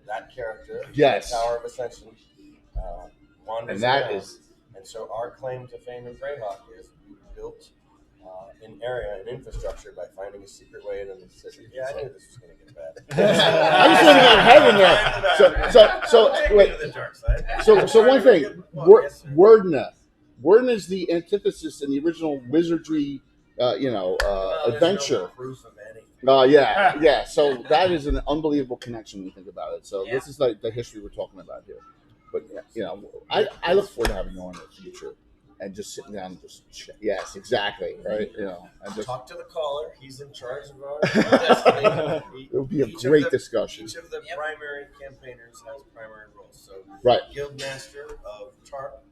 That character, yes, the Tower of Ascension, wanders and that around. And so our claim to fame in Greyhawk is we built an area and infrastructure by finding a secret way into the city. Yeah, I knew this was going to get bad. I just want to get ahead in there. So one thing, Wordna. Wordna is the antithesis in the original wizardry, adventure. No proof of anything. Yeah. So that is an unbelievable connection when you think about it. So this is like the history we're talking about here. But I look forward to having you on in the future and just sitting down and just yes, exactly, right? And just talk to the caller. He's in charge of our destiny. It would be a great discussion. Each of the primary campaigners has primary roles. So Guildmaster of Tarp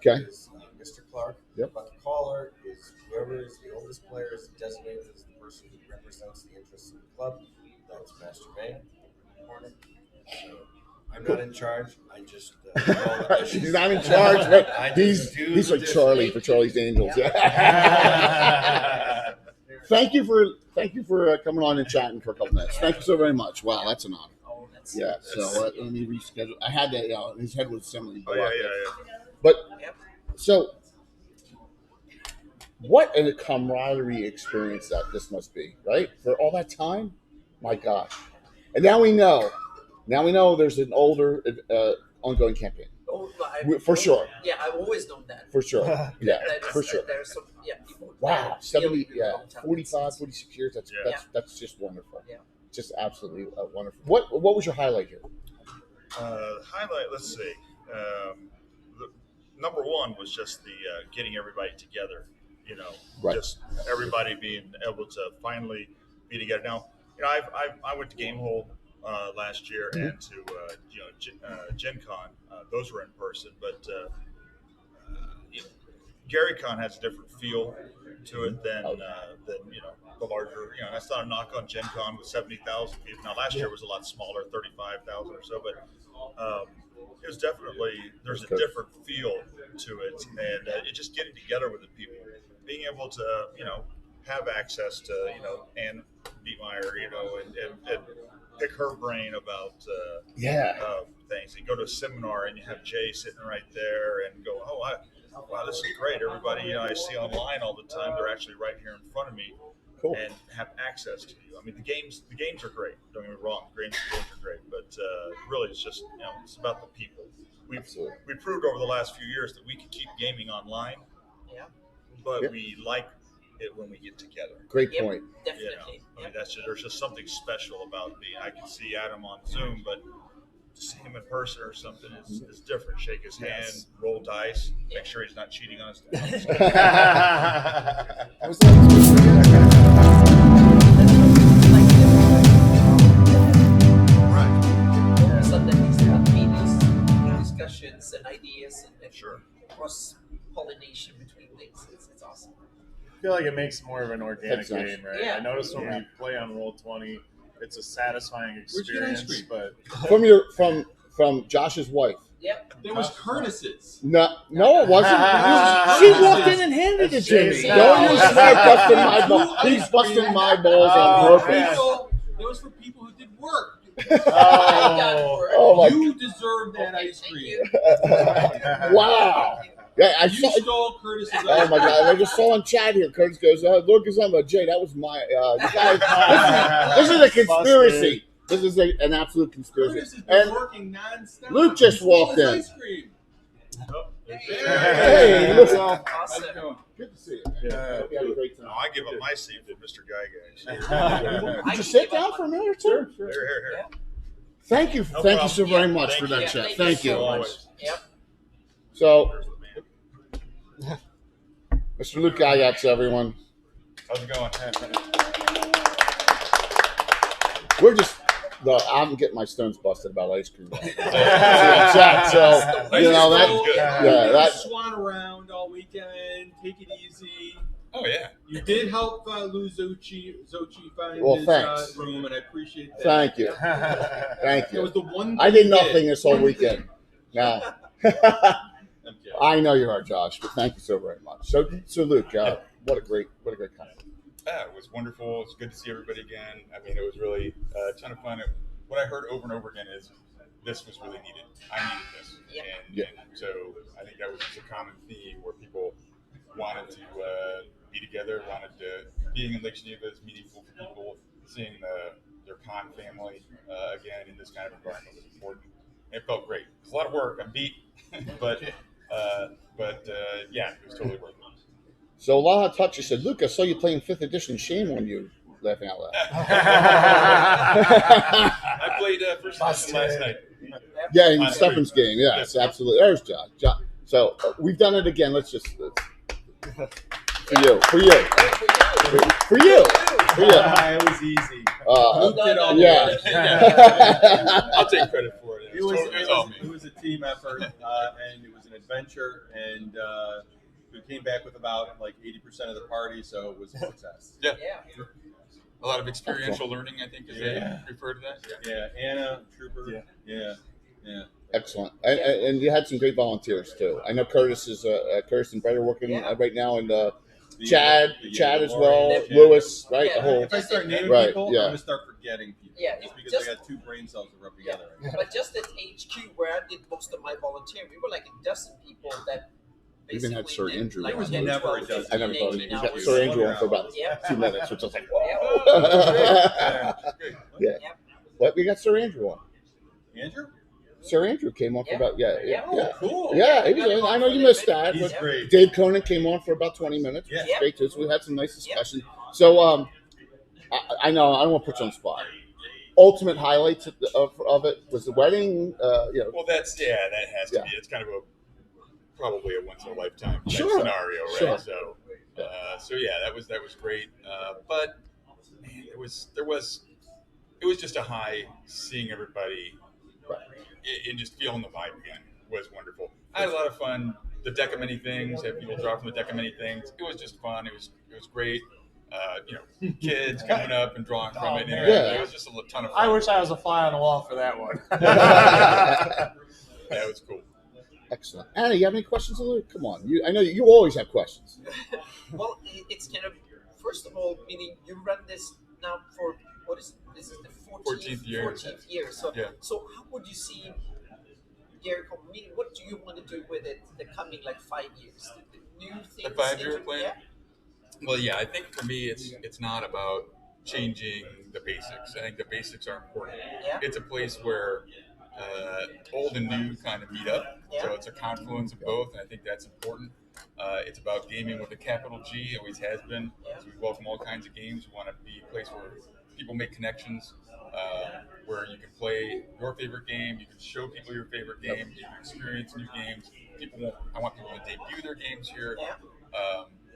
is Mr. Clark. Yep. But the caller is whoever is the oldest player is designated as the person who represents the interests of the club. That's Master Bane. So I'm not in charge. I just he's not in charge, but he's like Charlie for Charlie's Angels. Yeah. Thank you for coming on and chatting for a couple minutes. Thank you so very much. Wow, that's an honor. So let me reschedule. I had that. His head was semi. Yeah. But so, what a camaraderie experience that this must be, right? For all that time, my gosh. And now we know there's an older ongoing campaign. For sure. Yeah, I've always known that. For sure. Yeah, for sure. There's some people. Wow, 45, 46 years. That's just wonderful. Yeah. Just absolutely wonderful. What was your highlight here? Highlight. Let's see. Number one was just the getting everybody together. Just everybody being able to finally be together. Now, I went to Game Hole last year and to Gen Con. Those were in person, but GaryCon has a different feel to it than the larger. That's not a knock on Gen Con with 70,000 people. Now last year was a lot smaller, 35,000 or so, but it was definitely there's a different feel to it, and it just getting together with the people, being able to have access to Ann Beatmeyer, and pick her brain about things. You go to a seminar and you have Jay sitting right there and go, wow, this is great. Everybody I see online all the time, they're actually right here in front of me. Cool. And have access to you. I mean, the games are great. Don't get me wrong, the games are great, but really, it's just it's about the people. We proved over the last few years that we can keep gaming online. Yeah. But we like it when we get together. Great point. Definitely. I mean, there's just something special about me. I can see Adam on Zoom, but to see him in person or something is different. Shake his hand, roll dice, make sure he's not cheating on us. Discussions and ideas and cross-pollination between things. It's awesome. I feel like it makes more of an organic game, right? Yeah. I noticed when we play on Roll20, it's a satisfying experience. But from Josh's wife. Yep. There was Curtis's. No, it wasn't. She walked in and handed it to me. Don't you start busting my balls. He's busting my balls on purpose. That was for people who did work. Oh my! You deserve that ice cream. Wow. Yeah, You stole Curtis's ice cream. Oh my God! I just saw in chat here. Curtis goes, "Look, I'm Jay. That was my guys. This is a conspiracy. This is an absolute conspiracy." Curtis has been working nonstop. Luke just walked in. Ice cream. Hey, look. Awesome. Good to see you. Yeah. You had a great time. No, I give up my seat to Mr. Guy. Could you sit down for a minute or two? Sure. Here. Yeah. Thank you so very much for that, Chet. Thank you. So much. Yep. So, Mr. Luke Gygax, everyone. How's it going? We're just. I'm getting my stones busted about ice cream. So you know that. Swan around all weekend. Take it easy. Oh yeah. You did help Lou Zochi find his room, and I appreciate that. Thank you. Thank you. It was the one. I did nothing this whole weekend. No. I know you are, Josh, but thank you so very much. So Luke, what a great conference. Yeah, it was wonderful. It's good to see everybody again. I mean, it was really a ton of fun. What I heard over and over again is this was really needed. I needed this. Yep. And so I think that was just a common theme where people wanted to be together, wanted to being in Lake Geneva is meaningful for people, seeing their con family again in this kind of environment was important. It felt great. It's a lot of work. I'm beat, but yeah, it was totally worth it. So Laha Touch, said, Luke, I saw you playing 5th edition. Shame on you. Laughing out loud. I played first edition last night. Yeah, in Stefan's game. Yes, absolutely. There's Josh. So we've done it again. Let's for you. It was easy. I'll take credit for it. It was a team effort, and it was an adventure, and we came back with about 80% of the party, so it was a success. Yeah. A lot of experiential learning, I think, is referred to that. Yeah, Anna, Trooper. Yeah. Excellent. And you had some great volunteers, too. I know Curtis and Brett are working right now, and Chad as well, Lewis, right? Yeah. The whole. If I start naming people, I'm going to start forgetting people. Yeah, just because I got two brain cells to rub together. But just at HQ, where I did most of my volunteering, we were like a dozen people that. We even had Sir Andrew. Like on. Never a dozen. I never thought we got Sir Andrew on for about 2 minutes, which I was like, whoa. Yeah. What? We got Sir Andrew on. Andrew? Sir Andrew came on for about cool. Yeah, he was in. I know you missed that. He's great. Dave Conan came on for about 20 minutes. Yeah. Great too. So we had some nice discussion. So I know I don't want to put you on the spot. Ultimate highlights of it was the wedding. Well, that has to be. It's kind of probably a once in a lifetime type scenario, right? Sure. So yeah, that was great. But man, it was just a high seeing everybody and just feeling the vibe again was wonderful. I had a lot of fun. The deck of many things. Had people draw from the deck of many things. It was just fun. It was great. Kids coming up and drawing from it. It was just a ton of fun. I wish I was a fly on the wall for that one. Yeah, it was cool. Excellent. Anna, you have any questions, Luke? Come on. I know you always have questions. Well, it's kind of, first of all, meaning you run this now for, this is the 14th year. So how would you see Gary Cole, meaning what do you want to do with it the coming 5 years? The new things. The 5-year plan? Yeah? Well, yeah, I think for me it's not about changing the basics. I think the basics are important. Yeah. It's a place where old and new kind of meet up. Yeah. So it's a confluence of both, and I think that's important. It's about gaming with a capital G, always has been. Yeah. So we welcome all kinds of games. We want to be a place where people make connections, where you can play your favorite game, you can show people your favorite games, you can experience new games. I want people to debut their games here. Yeah.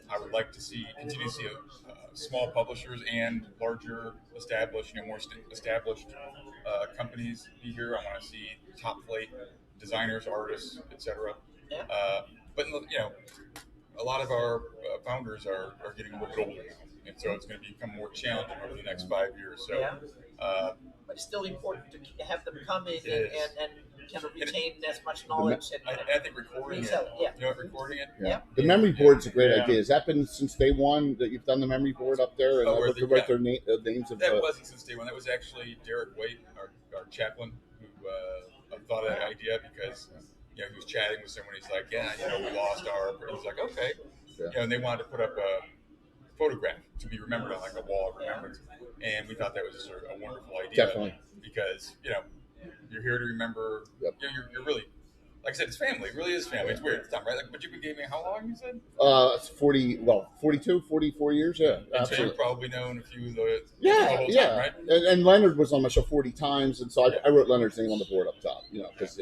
I would like to continue to see small publishers and larger established, more established companies be here. I want to see top flight designers, artists, etc. Yeah. But a lot of our founders are getting a little bit older now, and so it's going to become more challenging over the next 5 years. So But it's still important to have them come in and kind of retain as much knowledge. I think recording it. Yeah. You know, recording it. Yeah. The memory board's a great idea. Has that been since day one that you've done the memory board up there and write their names of? That wasn't since day one. That was actually Derek White, our chaplain, who thought of that idea because he was chatting with someone. He's like, we lost our. He's like, okay, and they wanted to put up a photograph to be remembered on like a wall of remembrance, and we thought that was just a wonderful idea. Definitely, because you're here to remember. You're really, like I said, it's family. It really is family. It's weird. It's not right. Like, but you've been gaming how long? You said? It's 42, 44 years. Yeah, and absolutely. So you've probably known a few of the whole time, right? And Leonard was on my show 40 times, and so I wrote Leonard's name on the board up top. Because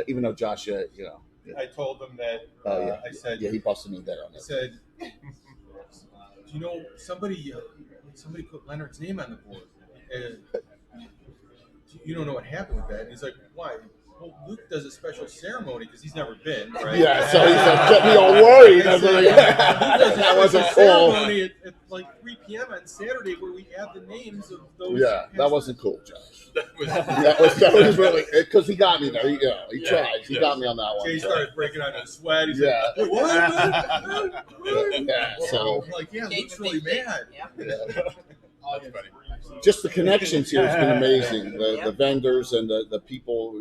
even though Josh, I told him that. I said, he busted me there on that. I said, somebody put Leonard's name on the board. You don't know what happened with that. And he's like, why? Well, Luke does a special ceremony because he's never been, right? Yeah, so he's like, get me all worried. That wasn't cool. Ceremony at like 3 p.m. on Saturday where we add the names of those. Yeah, that wasn't cool, Josh. that was really, because he got me there. He tried. He got me on that one. So he started breaking out in sweat. He's like, what? So Luke's really mad. That's funny. Just the connections here has been amazing. The vendors and the people.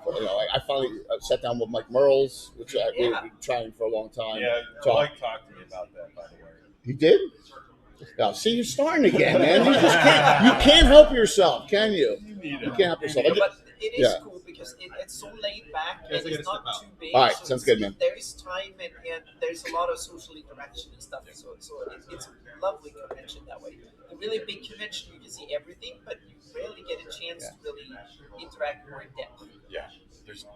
I finally sat down with Mike Merles, which we've been trying for a long time. Yeah, Mike talked to me about that, by the way. He did? Now, see, you're starting again, man. You just can't help yourself, can you? You can't help yourself. But it is cool because it's so laid back and it's not too big. All right, so sounds good, man. There is time and there's a lot of social interaction and stuff. So it's a lovely convention that way. A really big convention, you can see everything, but you rarely get a chance to really interact more in depth. Yeah, there's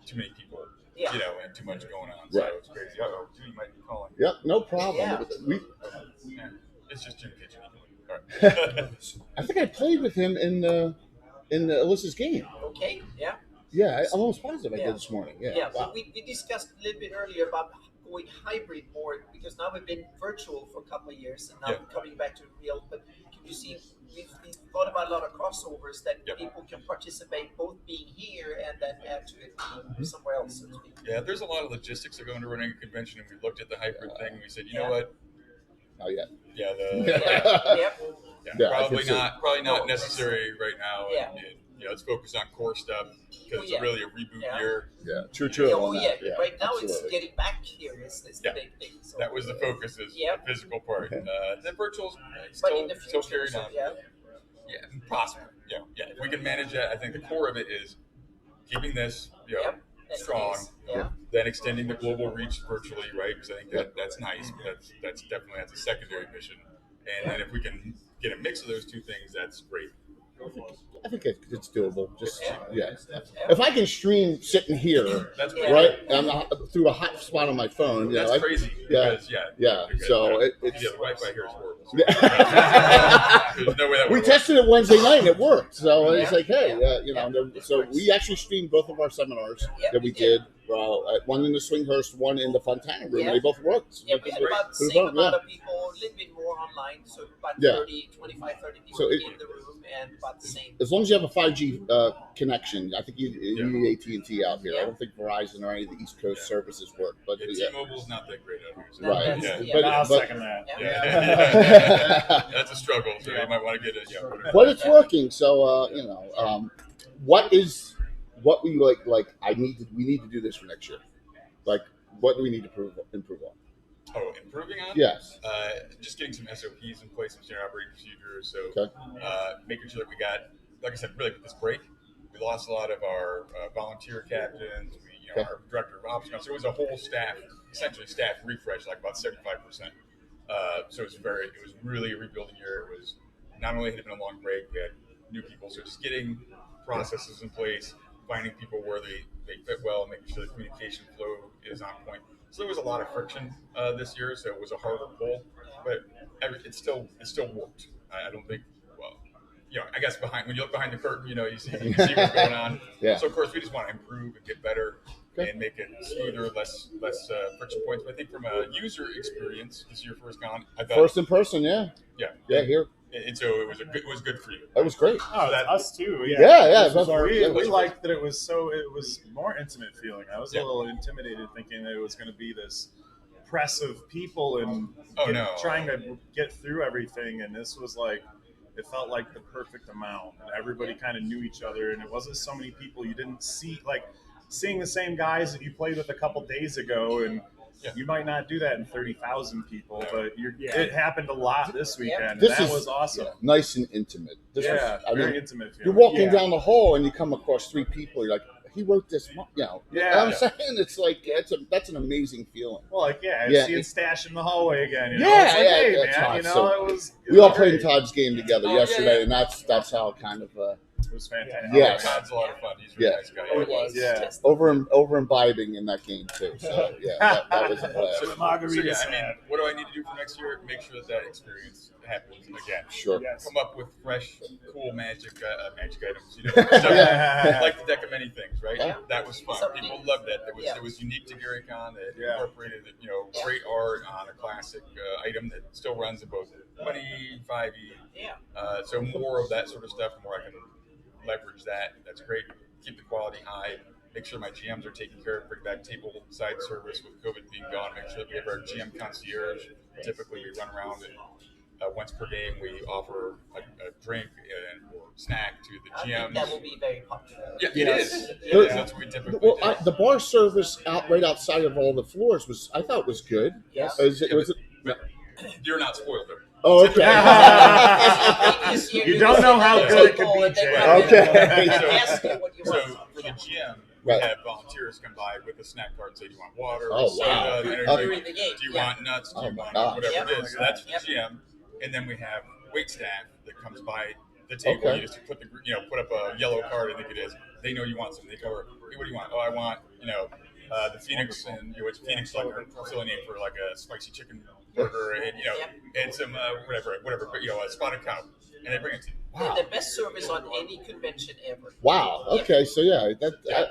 too many people, and too much going on. Right. So it's crazy. Judy might be calling. Yep, no problem. Yeah. It's just Jim Kitchen. All right. I think I played with him in Alyssa's game. Okay, yeah. Yeah, I'm almost positive I did this morning. Yeah. Wow. We discussed a little bit earlier about going hybrid more because now we've been virtual for a couple of years and now we're coming back to real. But can you see, we've thought about a lot of crossovers that people can participate both being here and then add to it somewhere else. So to speak. Yeah, there's a lot of logistics that go into running a convention, and we looked at the hybrid thing and we said, you know what? Not yet. Probably not necessary right now. And, let's focus on core stuff because it's really a reboot year. Yeah, true. Right now it's getting back here is the big thing. So. That was the focus, is the physical part. The virtual's still carried on. Yeah, possible. Yeah. If we can manage that, I think the core of it is keeping this, strong. Then extending the global reach virtually, right? Because I think that's nice. That's definitely a secondary mission. And then if we can get a mix of those two things, that's great. I think it's doable. Just if I can stream sitting here, that's right, and through a hot spot on my phone, that's crazy. Because, So the Wi-Fi here is horrible. So there's no way that we tested it Wednesday night and it worked. So it's like, hey, so we actually streamed both of our seminars that we did. One in the Swinghurst, one in the Fontana room. They both worked. Yeah, we had about the same amount of people, a little bit more online, so about 25, 30 people in the room, and about the same. As long as you have a 5G connection, I think you need AT&T out here. I don't think Verizon or any of the East Coast services work. But T-Mobile's not that great out here. So right. But I'll second that. That's a struggle, so you might want to get it. But it's working, so, what we like we need to do this for next year. Like, what do we need to improve on? Oh, improving on? Yes. Just getting some SOPs in place, some standard operating procedures. So making sure that we got, like I said, really with this break, we lost a lot of our volunteer captains, our director of ops. So it was a whole staff refresh, like about 75%. So it was really a rebuilding year. It was not only had it been a long break, we had new people. So just getting processes in place, finding people where they fit well, making sure the communication flow is on point. So there was a lot of friction this year, so it was a harder pull, but it still worked. I don't think, I guess when you look behind the curtain, you see what's going on. So of course we just want to improve and get better and make it smoother, less friction points. But I think from a user experience, this is your first con. I thought first in person, yeah, here. and so it was good for you. It was great. Oh, that us too. Yeah. We liked that it was more intimate feeling. I was a little intimidated thinking that it was going to be this press of people and trying to get through everything, and this was like, it felt like the perfect amount, and everybody kind of knew each other, and it wasn't so many people you didn't see, like seeing the same guys that you played with a couple days ago, and you might not do that in 30,000 people, but it happened a lot this weekend. This and that was awesome. Nice and intimate. Very intimate feeling. You're walking down the hall and you come across 3 people. You're like, he wrote this, I'm saying it's like that's an amazing feeling. Well, seeing Stash in the hallway again. It was. We all played in Todd's game together yesterday, and that's how kind of. It was fantastic. Yes, Todd's a lot of fun. He's a nice guy. Oh, it was. Yeah. Over imbibing in that game too. So that was a blast. So, what do I need to do for next year? Make sure that experience happens again. Sure. Yes. Come up with fresh, cool magic items. Like the deck of many things, right? Yeah. That was fun. People loved that. It was unique to Gary Con. It incorporated, great art on a classic item that still runs in both 20, 5e. So more of that sort of stuff, the more I can leverage that. That's great. Keep the quality high. Make sure my GMs are taken care of. Bring back table side service with COVID being gone. Make sure that we have our GM concierge. Typically, we run around and once per game, we offer a drink or snack to the GMs. I think that will be very popular. Yeah, it is. That's what we typically do. The bar service right outside of all the floors I thought was good. Yes. You're not spoiled though. Oh, okay. You don't know how good it could be, Jay. Okay. So for the GM, we have volunteers come by with a snack card and say, do you want water? Oh, wow. During the game. Do you want nuts? Do you want whatever it is? So that's the GM. And then we have wait staff that comes by the table. Okay. You just put up a yellow card, I think it is. They know you want something. They go, hey, what do you want? Oh, I want, the Phoenix, and it's Phoenix, like a silly name for like a spicy chicken burger, and and some whatever, a spotted cow, and they bring it to you. Wow. The best service on any convention ever. Wow. Okay. So I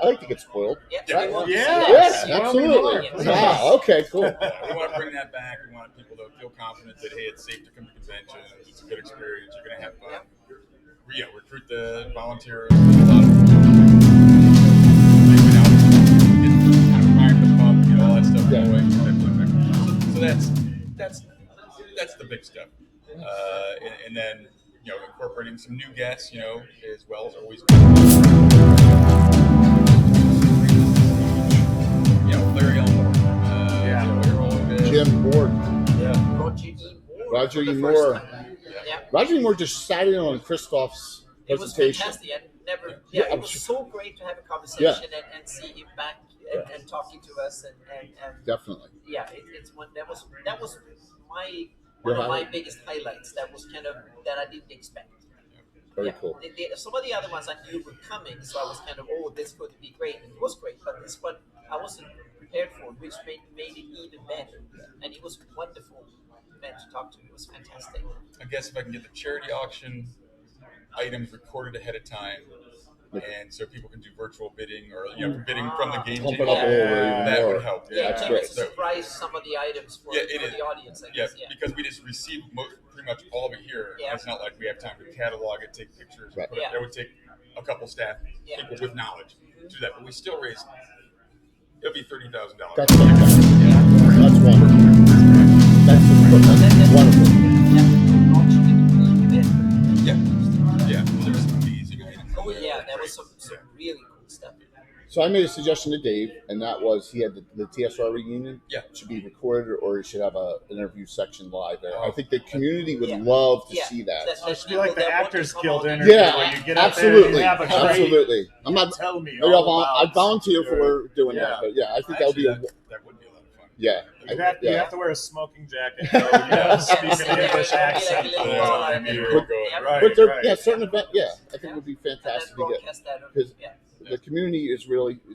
like to get spoiled. Yes, absolutely. Wow. Okay. Cool. We want to bring that back. We want people to feel confident that it's safe to come to conventions. It's a good experience. You're going to have fun. Recruit the volunteers. All that stuff going. So that's the big stuff. And then incorporating some new guests, as well as always. Larry Elmore. Jim Ford. Roger E. Moore. Roger E. Moore just sat in on Christoph's presentation. It was fantastic. It was so great to have a conversation and see him back and talking to us and definitely. Yeah, that was one of my biggest highlights. That was kind of that I didn't expect. Very cool. Some of the other ones I knew were coming, so I was kind of, this is going to be great. And it was great, but this one I wasn't prepared for, which made it even better. And it was wonderful man to talk to. It was fantastic. I guess if I can get the charity auction items recorded ahead of time, and so people can do virtual bidding or bidding from the game team, that would help. That's great. Surprise some of the items for the audience. I guess. Because we just received pretty much all of it here. It's not like we have time to catalog it, take pictures. Right. It would take a couple staff people with knowledge to do that, but we still raised. It'll be $30,000. That's wonderful. That's wonderful. There's some amazing items. Oh yeah, that was some really cool stuff. So I made a suggestion to Dave, and that was he had the TSR reunion. Yeah, should be recorded, or he should have an interview section live there. I think the community would love to see that. That should be like the Actors Guild interview. Yeah, you get absolutely, up there and you have a absolutely. I'm not. Tell me. I volunteer for doing that, but I think that would be. That would be a lot of fun. Yeah. You have to wear a smoking jacket. Speak an English accent. But certain event. Yeah, I think it would be fantastic to get because the community is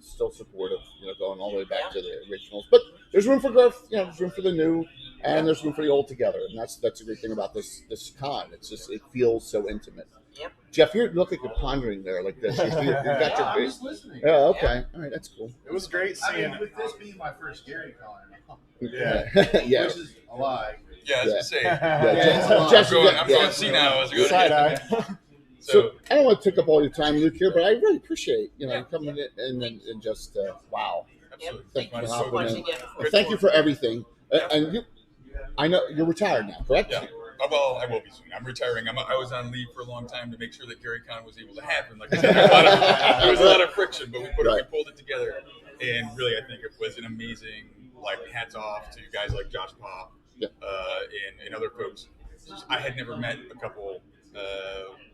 still supportive. Going all the way back to the originals. But there's room for growth. There's room for the new, and there's room for the old together. And that's a great thing about this con. It's just it feels so intimate. Yep. Jeff, you look like you're pondering there like this. You got your I was listening. Yeah. Okay. All right. That's cool. It was great seeing. with this being my first Gary Con. Yeah. Which is a lie. Yeah, I was gonna say. I'm going to see now. As I go Side eye. So I don't want to take up all your time, Luke, here, but I really appreciate you coming in and just wow. Absolutely. Thank you for so hopping much in. again. And thank you for everything. And you, I know you're retired now, correct? Yeah. Well, I will be soon. I'm retiring. I was on leave for a long time to make sure that Gary Con was able to happen. Like I said, there was a lot of friction, but we pulled it together, and really, I think it was an amazing. Like, hats off to guys like Josh Pop and other folks. I had never met a couple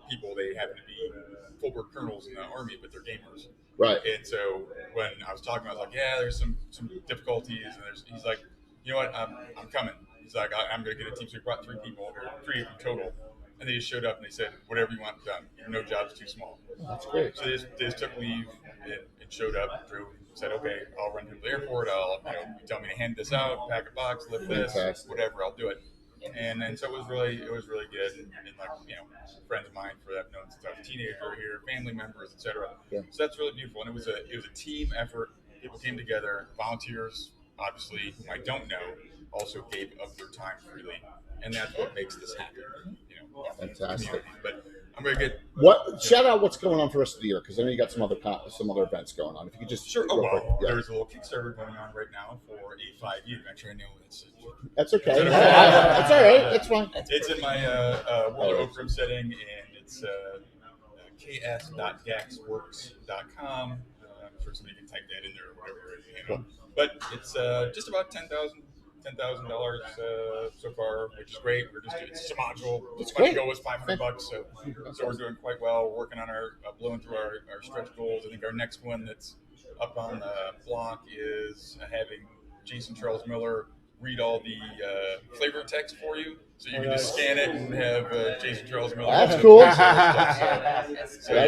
people. They happen to be full-bird colonels in the Army, but they're gamers. Right. And so when I was talking, I was like, "Yeah, there's some difficulties," and he's like, "You know what? I'm coming." He's like, "I'm going to get a team." So we brought 3 people, or 3 of them total, and they just showed up and they said, "Whatever you want done. No job's too small." That's great. So they just took leave and showed up, drove. Said, "Okay, I'll run to the airport. You tell me to hand this out, pack a box, lift this, whatever. I'll do it." And so it was really good. And like friends of mine for that I've known since I was a teenager here, family members, etc. Yeah. So that's really beautiful. And it was a team effort. People came together. Volunteers, obviously, whom I don't know, also gave of their time freely, and that's what makes this happen. Fantastic. But I'm going to get shout out what's going on for the rest of the year, because I know you got some other events going on. If you could just sure. There's a little Kickstarter going on right now for a 5-year adventure. I know that's okay. That's all right. That's fine. It's in my World of Okram setting, and it's ks.gaxworks.com. I'm sure somebody can type that in there or whatever. But it's just about $10,000 so far, which is great. It's a module. That's my great. goal was $500, so we're doing quite well. Working on our blowing through our stretch goals. I think our next one that's up on the block is having Jason Charles Miller read all the flavor text for you, so you can just scan it and have Jason Charles Miller. That's cool. That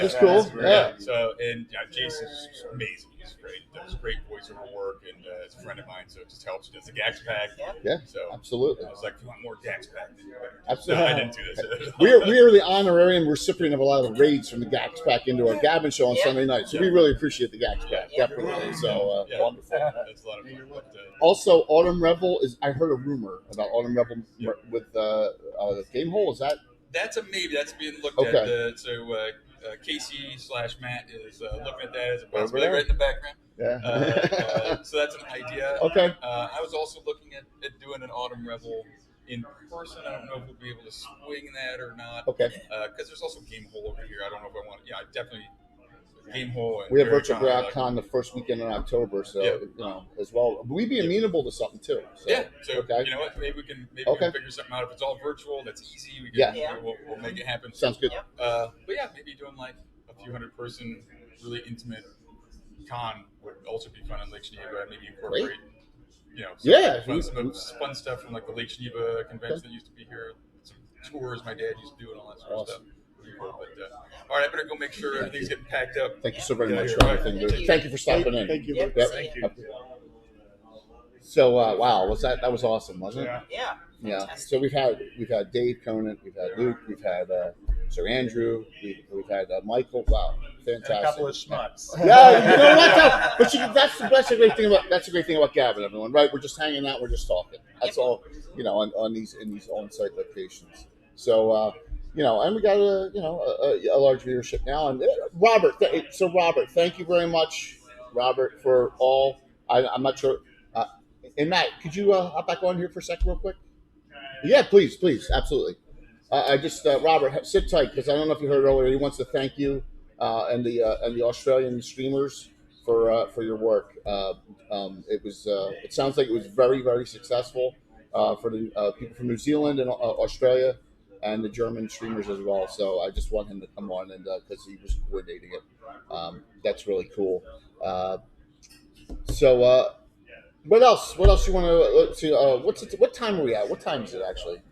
is cool. Yeah. So Jason's amazing. He's great. Does great voiceover work, and it's a friend of mine, so it just helps. He does the Gax Pack. Yeah. So absolutely. I was like, if you want more Gax Pack, absolutely. No, I didn't do this. we are the honorarium recipient of a lot of the raids from the Gax Pack into our Gabbin show on Sunday night, so we really appreciate the Gax Pack. Definitely. So wonderful. That's a lot of fun. Also, Autumn Revel I heard a rumor about Autumn Revel with Game Hole. Is that? That's a maybe. That's being looked at. Casey/Matt is looking at that as a possibility right in the background. Yeah. So that's an idea. Okay. I was also looking at doing an Autumn Revel in person. I don't know if we'll be able to swing that or not. Okay. Because there's also Game Hole over here. I don't know if I want. Yeah, definitely. Game Hole. We have Virtual Con the first weekend in October, so as well. We'd be amenable to something too. So. Yeah. So you know what? Maybe we can figure something out. If it's all virtual, that's easy. We can, we'll make it happen. Sounds good. But yeah, maybe doing like a few hundred person, really intimate con would also be fun in Lake Geneva. Maybe incorporate, some fun stuff from like the Lake Geneva convention that used to be here. Some tours my dad used to do and all that sort of stuff. But, all right, I better go make sure everything's getting packed up. Thank you so very much for everything. Thank you for stopping in. Thank you. Yep. Thank you. So wow, that was awesome, wasn't it? Yeah. Yeah. So we've had Dave Conant, we've had Luke, we've had Sir Andrew, we've had Michael. Wow, fantastic. And a couple of schmucks. Yeah, you know what? But that's a great thing about Gabbin, everyone. Right? We're just hanging out, we're just talking. That's all. On these on-site locations. So. And we got a large viewership now. And Robert, thank you very much, Robert, for all. I'm not sure. And Matt, could you hop back on here for a second, real quick? Yeah, please, absolutely. Robert, sit tight, because I don't know if you heard earlier. He wants to thank you and the Australian streamers for your work. It sounds like it was very, very successful for the people from New Zealand and Australia. And the German streamers as well. So I just want him to come on, and because he was coordinating it, that's really cool. So what else? What else you want to see? What time are we at? What time is it actually?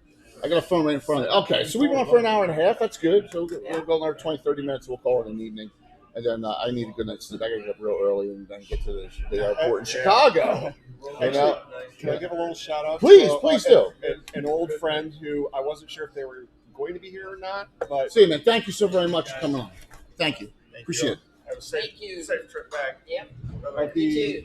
I got a phone right in front of me. Okay, so we've been on for an hour and a half. That's good. So we'll go another 20, 30 minutes. We'll call it an evening. And then I need a good night's sleep. I got to get up real early and then get to the airport in Chicago. Can I give a little shout out? Please do. An old friend who I wasn't sure if they were going to be here or not. But see you, man. Thank you so very much for coming on. Thank you. Appreciate it. Thank you. Safe trip back. Yep. Of the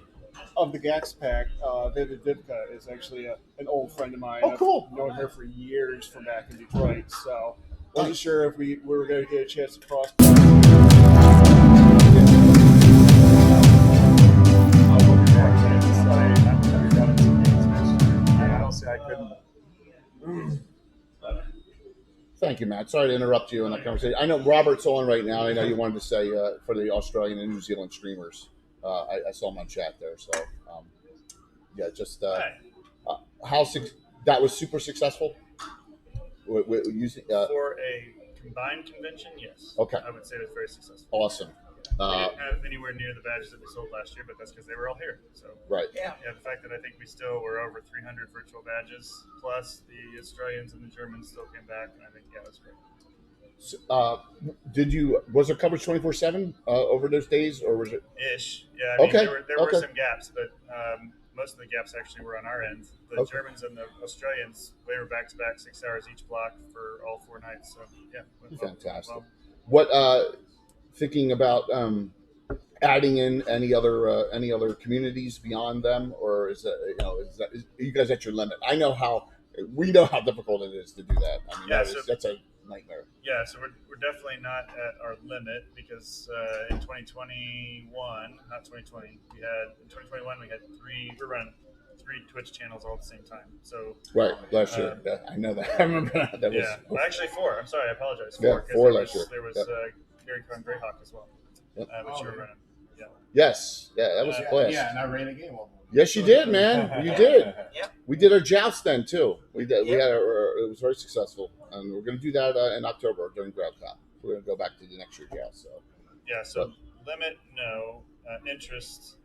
of the Gax pack, Vivid Divka is actually an old friend of mine. Oh, cool. I've known her for years from back in Detroit, so wasn't sure if we were going to get a chance to cross paths. I couldn't. Thank you, Matt. Sorry to interrupt you in that conversation. I know Robert's on right now. I know you wanted to say for the Australian and New Zealand streamers. I saw him on chat there. So, yeah, just that was super successful. Using for a combined convention, yes. Okay. I would say it was very successful. Awesome. We didn't have anywhere near the badges that we sold last year, but that's because they were all here. So right. Yeah. The fact that I think we still were over 300 virtual badges, plus the Australians and the Germans still came back, and I think it was great. So, was there coverage 24/7 over those days, or was it? Ish. Yeah. I mean, okay. There were some gaps, but most of the gaps actually were on our end. The Germans and the Australians, they were back to back 6 hours each block for all 4 nights. So yeah. Fantastic. What? Thinking about adding in any other communities beyond them, or is that are you guys at your limit? We know how difficult it is to do that. I mean, that's a nightmare. Yeah, so we're definitely not at our limit because in 2021, not 2020, we had 3 Twitch channels all at the same time. So right, last year, I know that. I remember that. Well, actually 4. I'm sorry, I apologize. 4. Yeah, 4 last year. There was GaryCon Greyhawk as well, which you were running. Yeah. Yes, that was a blast. Yeah, and I ran a game. Yes, you did, man. You did. Yeah. We did our joust then too. We did. We had it was very successful, and we're going to do that in October during GrowCon. We're going to go back to the next year joust. So limit, no. Interest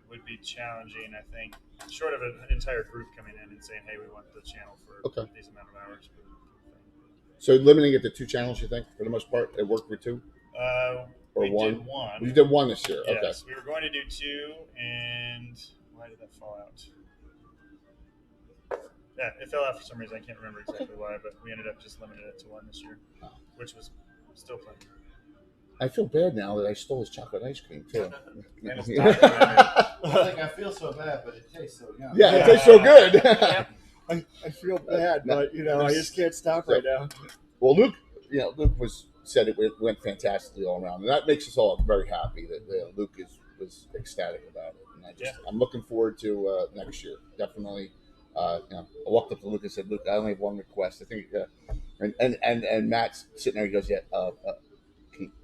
would be challenging, I think, short of an entire group coming in and saying, "Hey, we want the channel for these amount of hours." So limiting it to 2 channels, you think, for the most part, it worked for 2? Or we 1? Did 1. You did 1 this year. Yes, okay. We were going to do 2, and why did that fall out? Yeah, it fell out for some reason. I can't remember exactly why, but we ended up just limiting it to 1 this year, which was still plenty. I feel bad now that I stole his chocolate ice cream too. I feel so bad, but it tastes so yummy. Yeah, it tastes so good. I feel bad, but I just can't stop right now. Well, Luke said it went fantastically all around, and that makes us all very happy that Luke was ecstatic about it. And I'm looking forward to next year. Definitely. I walked up to Luke and said, "Luke, I only have 1 request. I think," and Matt's sitting there. He goes, "Yeah,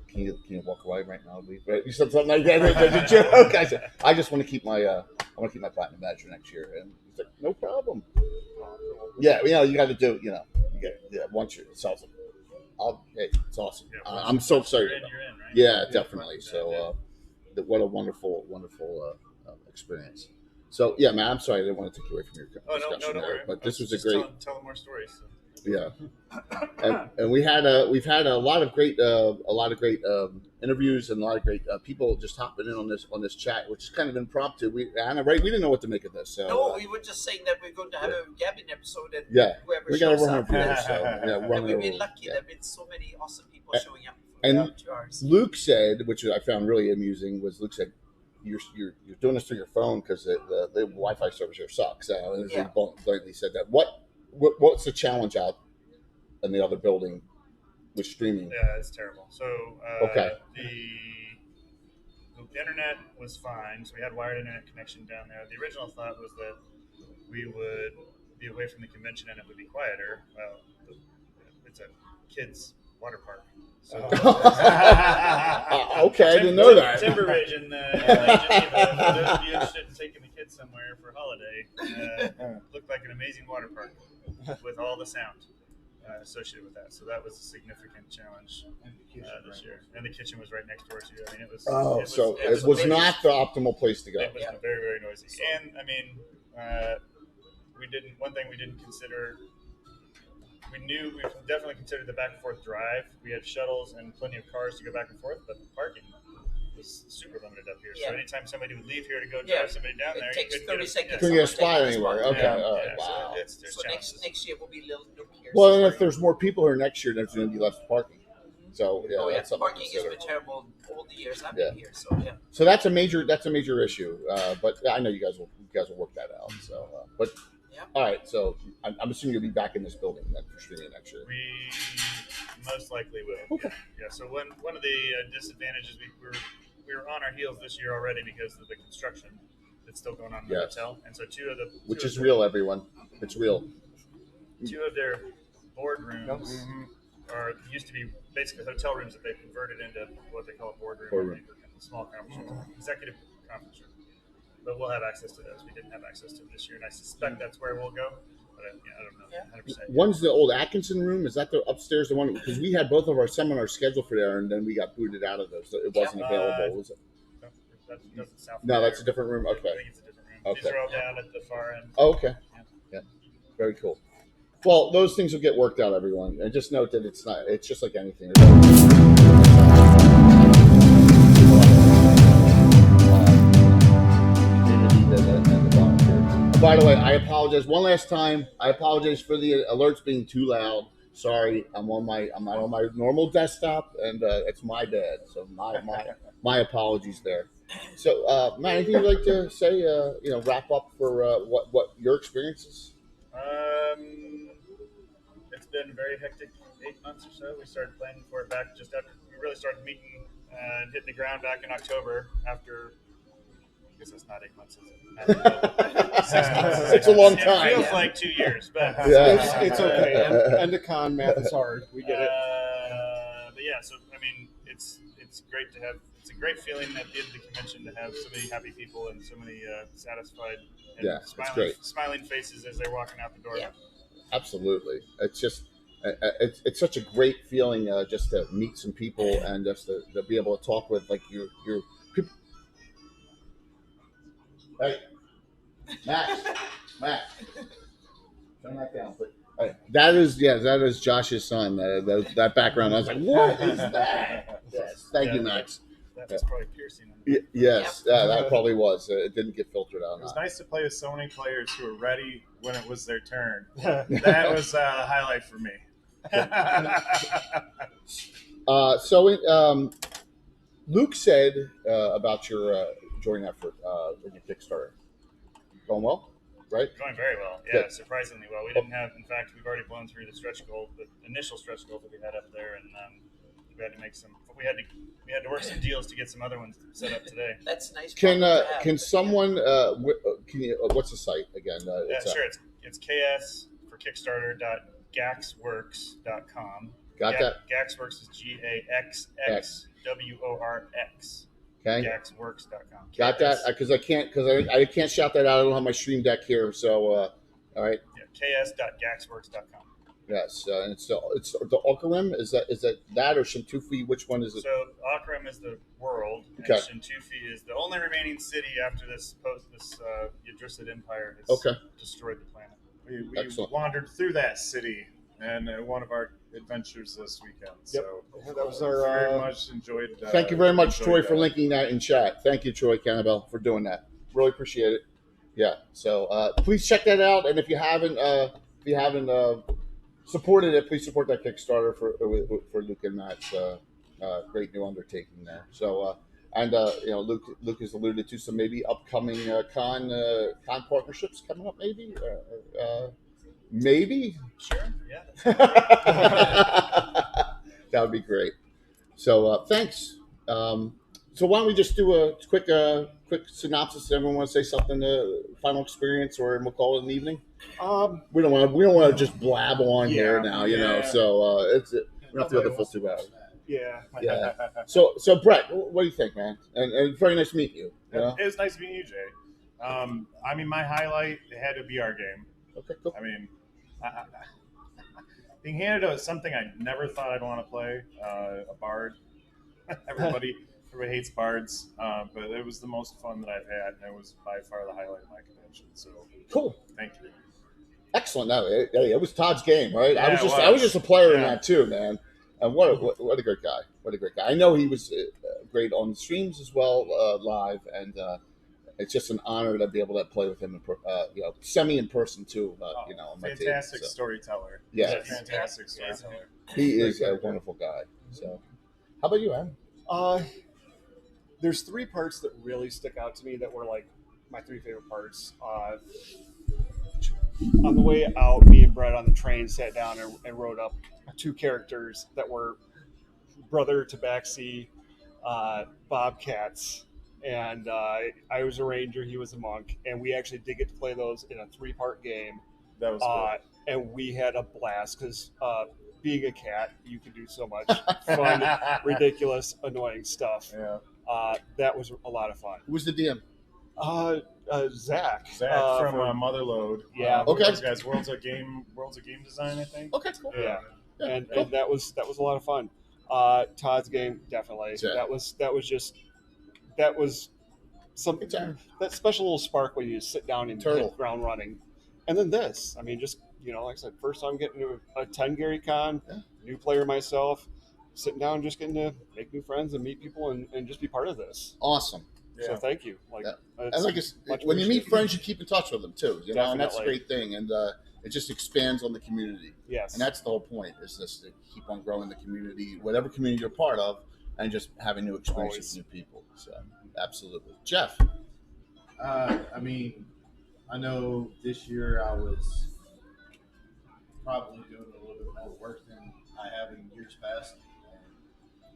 can you walk away right now, leave?" Right? You said something like that. It was a joke. I said, "I just want to keep my platinum badge for next year." And he's like, "No problem." Yeah, you got to do. Once you sell them, hey, it's awesome. I'm so excited. You're in, right? Yeah, definitely. So, what a wonderful experience. So, yeah, man, I'm sorry I didn't want to take you away from your discussion there, but this was a great. Tell more stories. So. Yeah, and we've had a lot of great interviews and a lot of great people just hopping in on this chat, which is kind of impromptu. Anna, right? We didn't know what to make of this. So, no, we were just saying that we're going to have a Gabbin episode, and whoever we got shows to up. And we've been lucky. There've been so many awesome people showing up. And Luke said, which I found really amusing, was Luke said, You're doing this through your phone because the Wi-Fi service here sucks. He blatantly said that. What's the challenge out in the other building with streaming? Yeah, it's terrible. So the internet was fine. So we had wired internet connection down there. The original thought was that we would be away from the convention and it would be quieter. Well, it's a kids' water park. So, okay, I didn't know that. Timber Ridge in Geneva. For those of you interested in taking the kids somewhere for a holiday, looked like an amazing water park with all the sound associated with that. So that was a significant challenge this year. And the kitchen was right next door too. I mean, it was. It was not the optimal place to go. It was very, very noisy. And I mean, one thing we didn't consider. We definitely considered the back and forth drive. We had shuttles and plenty of cars to go back and forth, but the parking was super limited up here. So anytime somebody would leave here to go drive somebody down there, it takes 30 seconds. Couldn't get a spot anywhere. Okay. Wow. So next year will be a little here. Well, and if there's more people here next year, there's going to be less parking. So yeah, Oh yeah, that's something to parking has consider. been terrible all the years I've Yeah. been here. So yeah. So that's a major issue. But I know you guys will work that out. So, but all right. So I'm assuming you'll be back in this building then for streaming next year. We most likely will. Okay. Yeah. So one of the disadvantages we were on our heels this year already because of the construction that's still going on in the hotel, and so Which is real, everyone. It's real. Two of their boardrooms used to be basically hotel rooms that they converted into what they call a boardroom. Small conference room, executive conference room. But we'll have access to those. We didn't have access to them this year, and I suspect that's where we'll go. But I don't know 100%. One's the old Atkinson room. Is that the upstairs? The one because we had both of our seminars scheduled for there, and then we got booted out of those. So it wasn't available. Was it? No, that's a different room. Okay. I think it's a different room. These are all down at the far end. Oh, okay. Yeah. Very cool. Well, those things will get worked out, everyone, and just note that it's not. It's just like anything. By the way, I apologize one last time. I apologize for the alerts being too loud. Sorry, I'm not on my normal desktop, and it's my bad. So my apologies there. So, Matt, anything you'd like to say? Wrap up for what your experiences. It's been a very hectic 8 months or so. We started planning for it back just after we really started meeting and hitting the ground back in October after. I guess that's not 8 months. Is 6 months. It's a long time. It feels like 2 years, but it's okay. End of con math is hard. We get it. But yeah, so I mean, it's great to have. It's a great feeling at the end of the convention to have so many happy people and so many satisfied and smiling faces as they're walking out the door. Yeah. Absolutely. It's just it's such a great feeling just to meet some people and just to be able to talk with like your people. Hey, Max, turn that down. But that is Josh's son. That background, I was like, what is that? Yes, thank you, Max. That was probably piercing. Yes, that probably was. It didn't get filtered out. It was nice to play with so many players who were ready when it was their turn. That was a highlight for me. Luke said about your joint effort in your Kickstarter. Going well, right? Going very well. Yeah, good. Surprisingly well. We didn't have. In fact, we've already blown through the stretch goal, the initial stretch goal that we had up there, and we had to make some. We had to work some deals to get some other ones set up today. That's nice. Can someone? What's the site again? Sure. It's KS for Kickstarter.gaxworks.com. Got that? Gaxworks is GAXXWORX. Okay. Gaxworks.com. Got that? Because I can't shout that out. I don't have my stream deck here. So, all right. Yeah. KS.gaxworks.com. Yes, and it's the Okarim. Is that or Shintufi? Which one is it? So Okarim is the world, and Shintufi is the only remaining city after this Yggdrasil Empire has destroyed the planet. We wandered through that city and one of our adventures this weekend. So that was our very much enjoyed. Thank you very much, Troy, for linking that in chat. Thank you, Troy Cannibal, for doing that. Really appreciate it. Yeah. So please check that out, and if you haven't supported it, please support that Kickstarter for Luke and Matt's great new undertaking there. So Luke has alluded to some maybe upcoming con partnerships coming up. Maybe. Sure. Yeah. That would be great. So thanks. So why don't we just do a quick synopsis? Does everyone want to say something? Final experience, or we'll call it an evening. We don't want to just blab on here now, you know. So we don't have to go the full 2 hours. Yeah. So Brett, what do you think, man? And very nice to meet you. It was nice meeting you, Jay. I mean, my highlight had to be our game. Okay, cool. I mean, being handed out something I never thought I'd want to play, a bard. Everybody hates bards, but it was the most fun that I've had, and it was by far the highlight of my convention. So cool. Thank you. Excellent. No, it was Todd's game, right? Yeah, I was just a player in that too, man. And what a great guy. What a great guy. I know he was great on the streams as well, live, and it's just an honor to be able to play with him, semi in person too. On my fantastic team, storyteller. Yeah, fantastic storyteller. He is a wonderful guy. So, how about you, Aaron? There's 3 parts that really stick out to me that were like my 3 favorite parts. On the way out, me and Brett on the train sat down and wrote up 2 characters that were brother tabaxi bobcats. And I was a ranger, he was a monk, and we actually did get to play those in a 3-part game. That was cool. And we had a blast because being a cat, you can do so much fun, ridiculous, annoying stuff. Yeah. That was a lot of fun. Who was the DM? Zach. Zach from Motherload. Yeah. Okay. Those guys, Worlds of Game Design, I think. Okay, cool. Yeah. Yeah, And that was a lot of fun. Todd's game, definitely. Yeah. That was something, that special little spark when you sit down and hit ground running. And then this, I mean, just, like I said, first time getting to attend Gary Con, new player myself, sitting down, just getting to make new friends and meet people and just be part of this. Awesome. So thank you. And like when you meet friends, you keep in touch with them too. And that's a great thing. And it just expands on the community. Yes. And that's the whole point, is just to keep on growing the community, whatever community you're part of, and just having new experiences with new people. So absolutely. Jeff. I mean, I know this year I was probably doing a little bit more work than I have in years past. And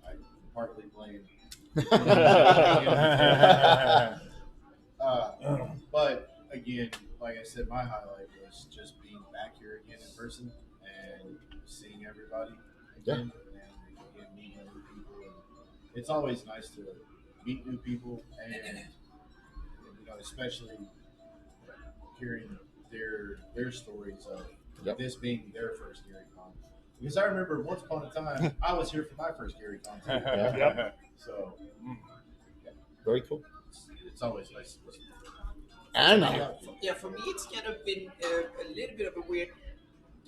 I partly blame. But again, like I said, my highlight was just being back here again in person and seeing everybody again, and again meeting new people. And it's always nice to meet new people, and especially hearing their stories of this being their first Gary Con. Because I remember once upon a time I was here for my first Gary Con too. So very cool. It's always nice to listen. Anna. Yeah, for me it's kind of been a little bit of a weird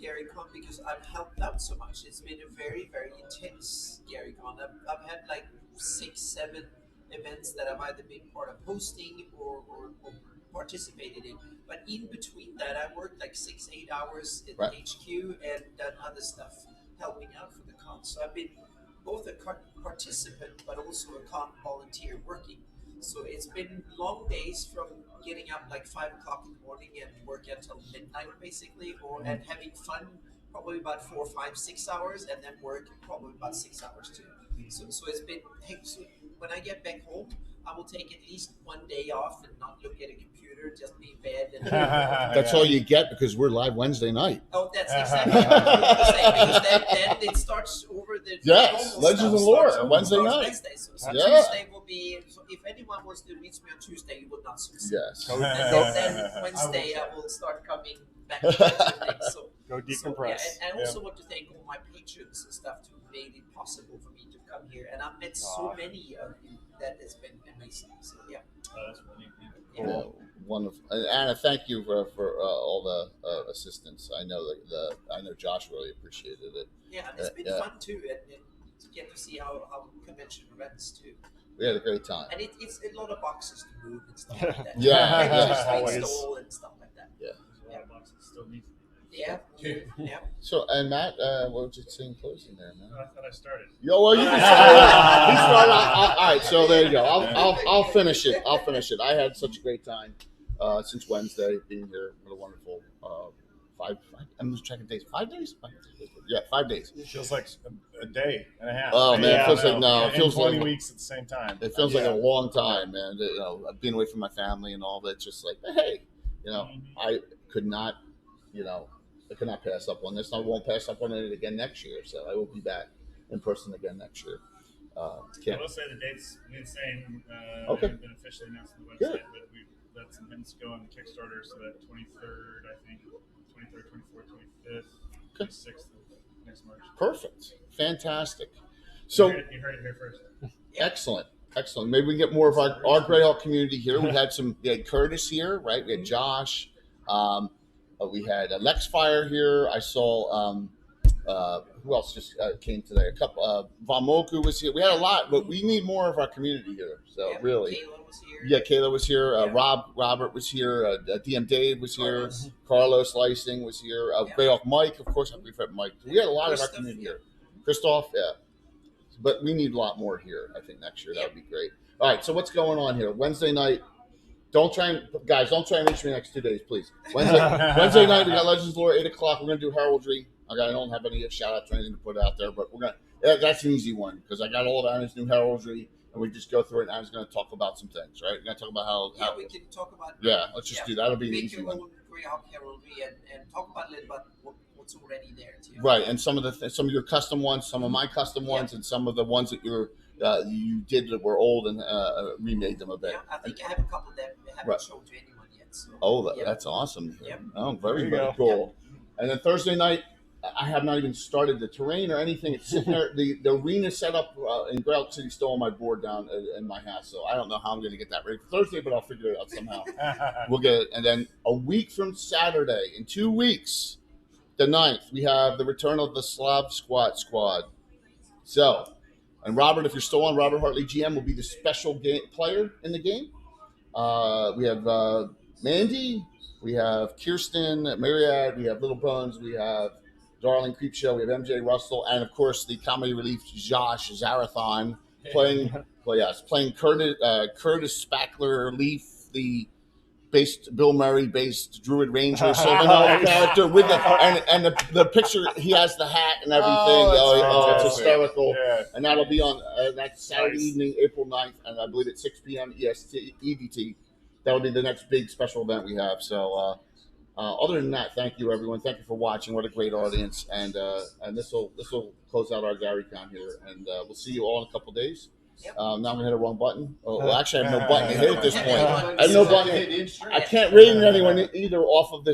Gary Con because I've helped out so much. It's been a very, very intense Gary Con. I've had like 6, 7 events that I've either been part of hosting or participated in. But in between that, I worked like 6, 8 hours in HQ and done other stuff, helping out for the con. So I've been both a participant, but also a con volunteer working. So it's been long days from getting up like 5 o'clock in the morning and work until midnight basically, and having fun probably about 4, 5, 6 hours, and then work probably about 6 hours too. So it's been, so when I get back home, I will take at least 1 day off and not look at a computer, just be in bed. And That's all you get because we're live Wednesday night. Oh, that's exactly what I was going to say, because then it starts over the Legends and Lore Wednesday night. Wednesday. So Tuesday will be, so if anyone wants to reach me on Tuesday, you will not succeed. Yes. Then Wednesday I will start coming back to things. So go decompress. And also want to thank all my patrons and stuff who made it possible for me to come here. And I've met so many of you that has been amazing. So that's really cool. Wonderful. And Anna, thank you for all the assistance. I know I know Josh really appreciated it. Yeah, and it's been fun too, and to get to see how convention runs too. We had a great time. And it's a lot of boxes to move and stuff like that. Always. Install and stuff like that. There's a lot of boxes still need. Yeah. So, and Matt, what would you say in closing there, man? I thought I started. Yo, well, you can start. He started. All right, so there you go. I'll finish it. I had such a great time since Wednesday being here. What a wonderful 5. I'm just checking days. 5 days? 5 days. Yeah, 5 days. It feels like a day and a half. Oh man, it feels like it feels 20 weeks at the same time. It feels like a long time, man. Being away from my family and all that. Just like, hey, I could not pass up on this. I won't pass up on it again next year. So I will be back in person again next year. I will say the dates remain the same. Haven't been officially announced on the website, but we've let some hints go on the Kickstarter. So that 23rd, I think, 23rd, 24th, 25th, 26th of next March. Perfect. Fantastic. So you heard it here first. Excellent. Maybe we can get more of our Greyhawk community here. We had Curtis here, right? We had Josh. We had Lex Fire here. I saw who else just came today? A couple. Vamoku was here. We had a lot, but we need more of our community here. So really, Kayla was here. Yeah, Kayla was here. Robert was here. DM Dave was here. Carlos Lysing was here. Greyhawk Mike, of course. We've had Mike. We had a lot of our community here. Christoph, but we need a lot more here. I think next year that would be great. All right, so what's going on here? Wednesday night. Don't try and reach me the next 2 days, please. Wednesday night we got Legends Lore 8 o'clock. We're gonna do heraldry. I don't have any shout outs or anything to put out there, but we're gonna. That's an easy one because I got all of Anna's new heraldry, and we just go through it. And Anna's gonna talk about some things, right? We're gonna talk about how we can talk about. Yeah, let's just do that. That'll be an make easy your one. own Greyhawk heraldry and talk about a little about what's already there too. Right, and some of your custom ones, some of my custom ones, and some of the ones that you did that were old and remade them a bit. Yeah, I think I have a couple that haven't shown to anyone yet. So. Oh, that's awesome. Yep. Oh, very cool. Yep. And then Thursday night, I have not even started the terrain or anything. It's sitting there. The arena set up in Grail City, still on my board down in my house. So I don't know how I'm going to get that ready for Thursday, but I'll figure it out somehow. We'll get it. And then a week from Saturday, in 2 weeks, the 9th, we have the return of the Slav Squad. So, and Robert, if you're still on, Robert Hartley GM will be the special player in the game. We have Mandy, we have Kirsten, Myriad, we have Little Bones, we have Darling Creepshow, we have MJ Russell, and of course the comedy relief Josh Zarathon playing Curtis Spackler Leaf, the Bill Murray based Druid Ranger Sylvan Elf character with the picture. He has the hat and everything. It's hysterical. Yeah. And that'll be on that Saturday evening, April 9th, and I believe at 6 p.m. EDT. That'll be the next big special event we have. So other than that, thank you everyone. Thank you for watching. What a great audience. And this will close out our GaryCon here, and we'll see you all in a couple days. Yep. Now I'm gonna hit a wrong button. Well, actually, I have no button to hit at this point. I have no button. I can't read anyone either off of the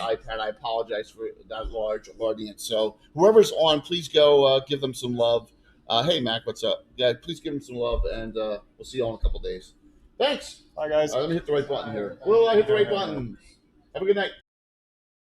iPad. I apologize for that large audience. So whoever's on, please go give them some love. Hey Mac, what's up? Yeah, please give them some love, and we'll see you all in a couple days. Thanks. Bye guys. Let me hit the right button here. Will I hit the right button? Have a good night.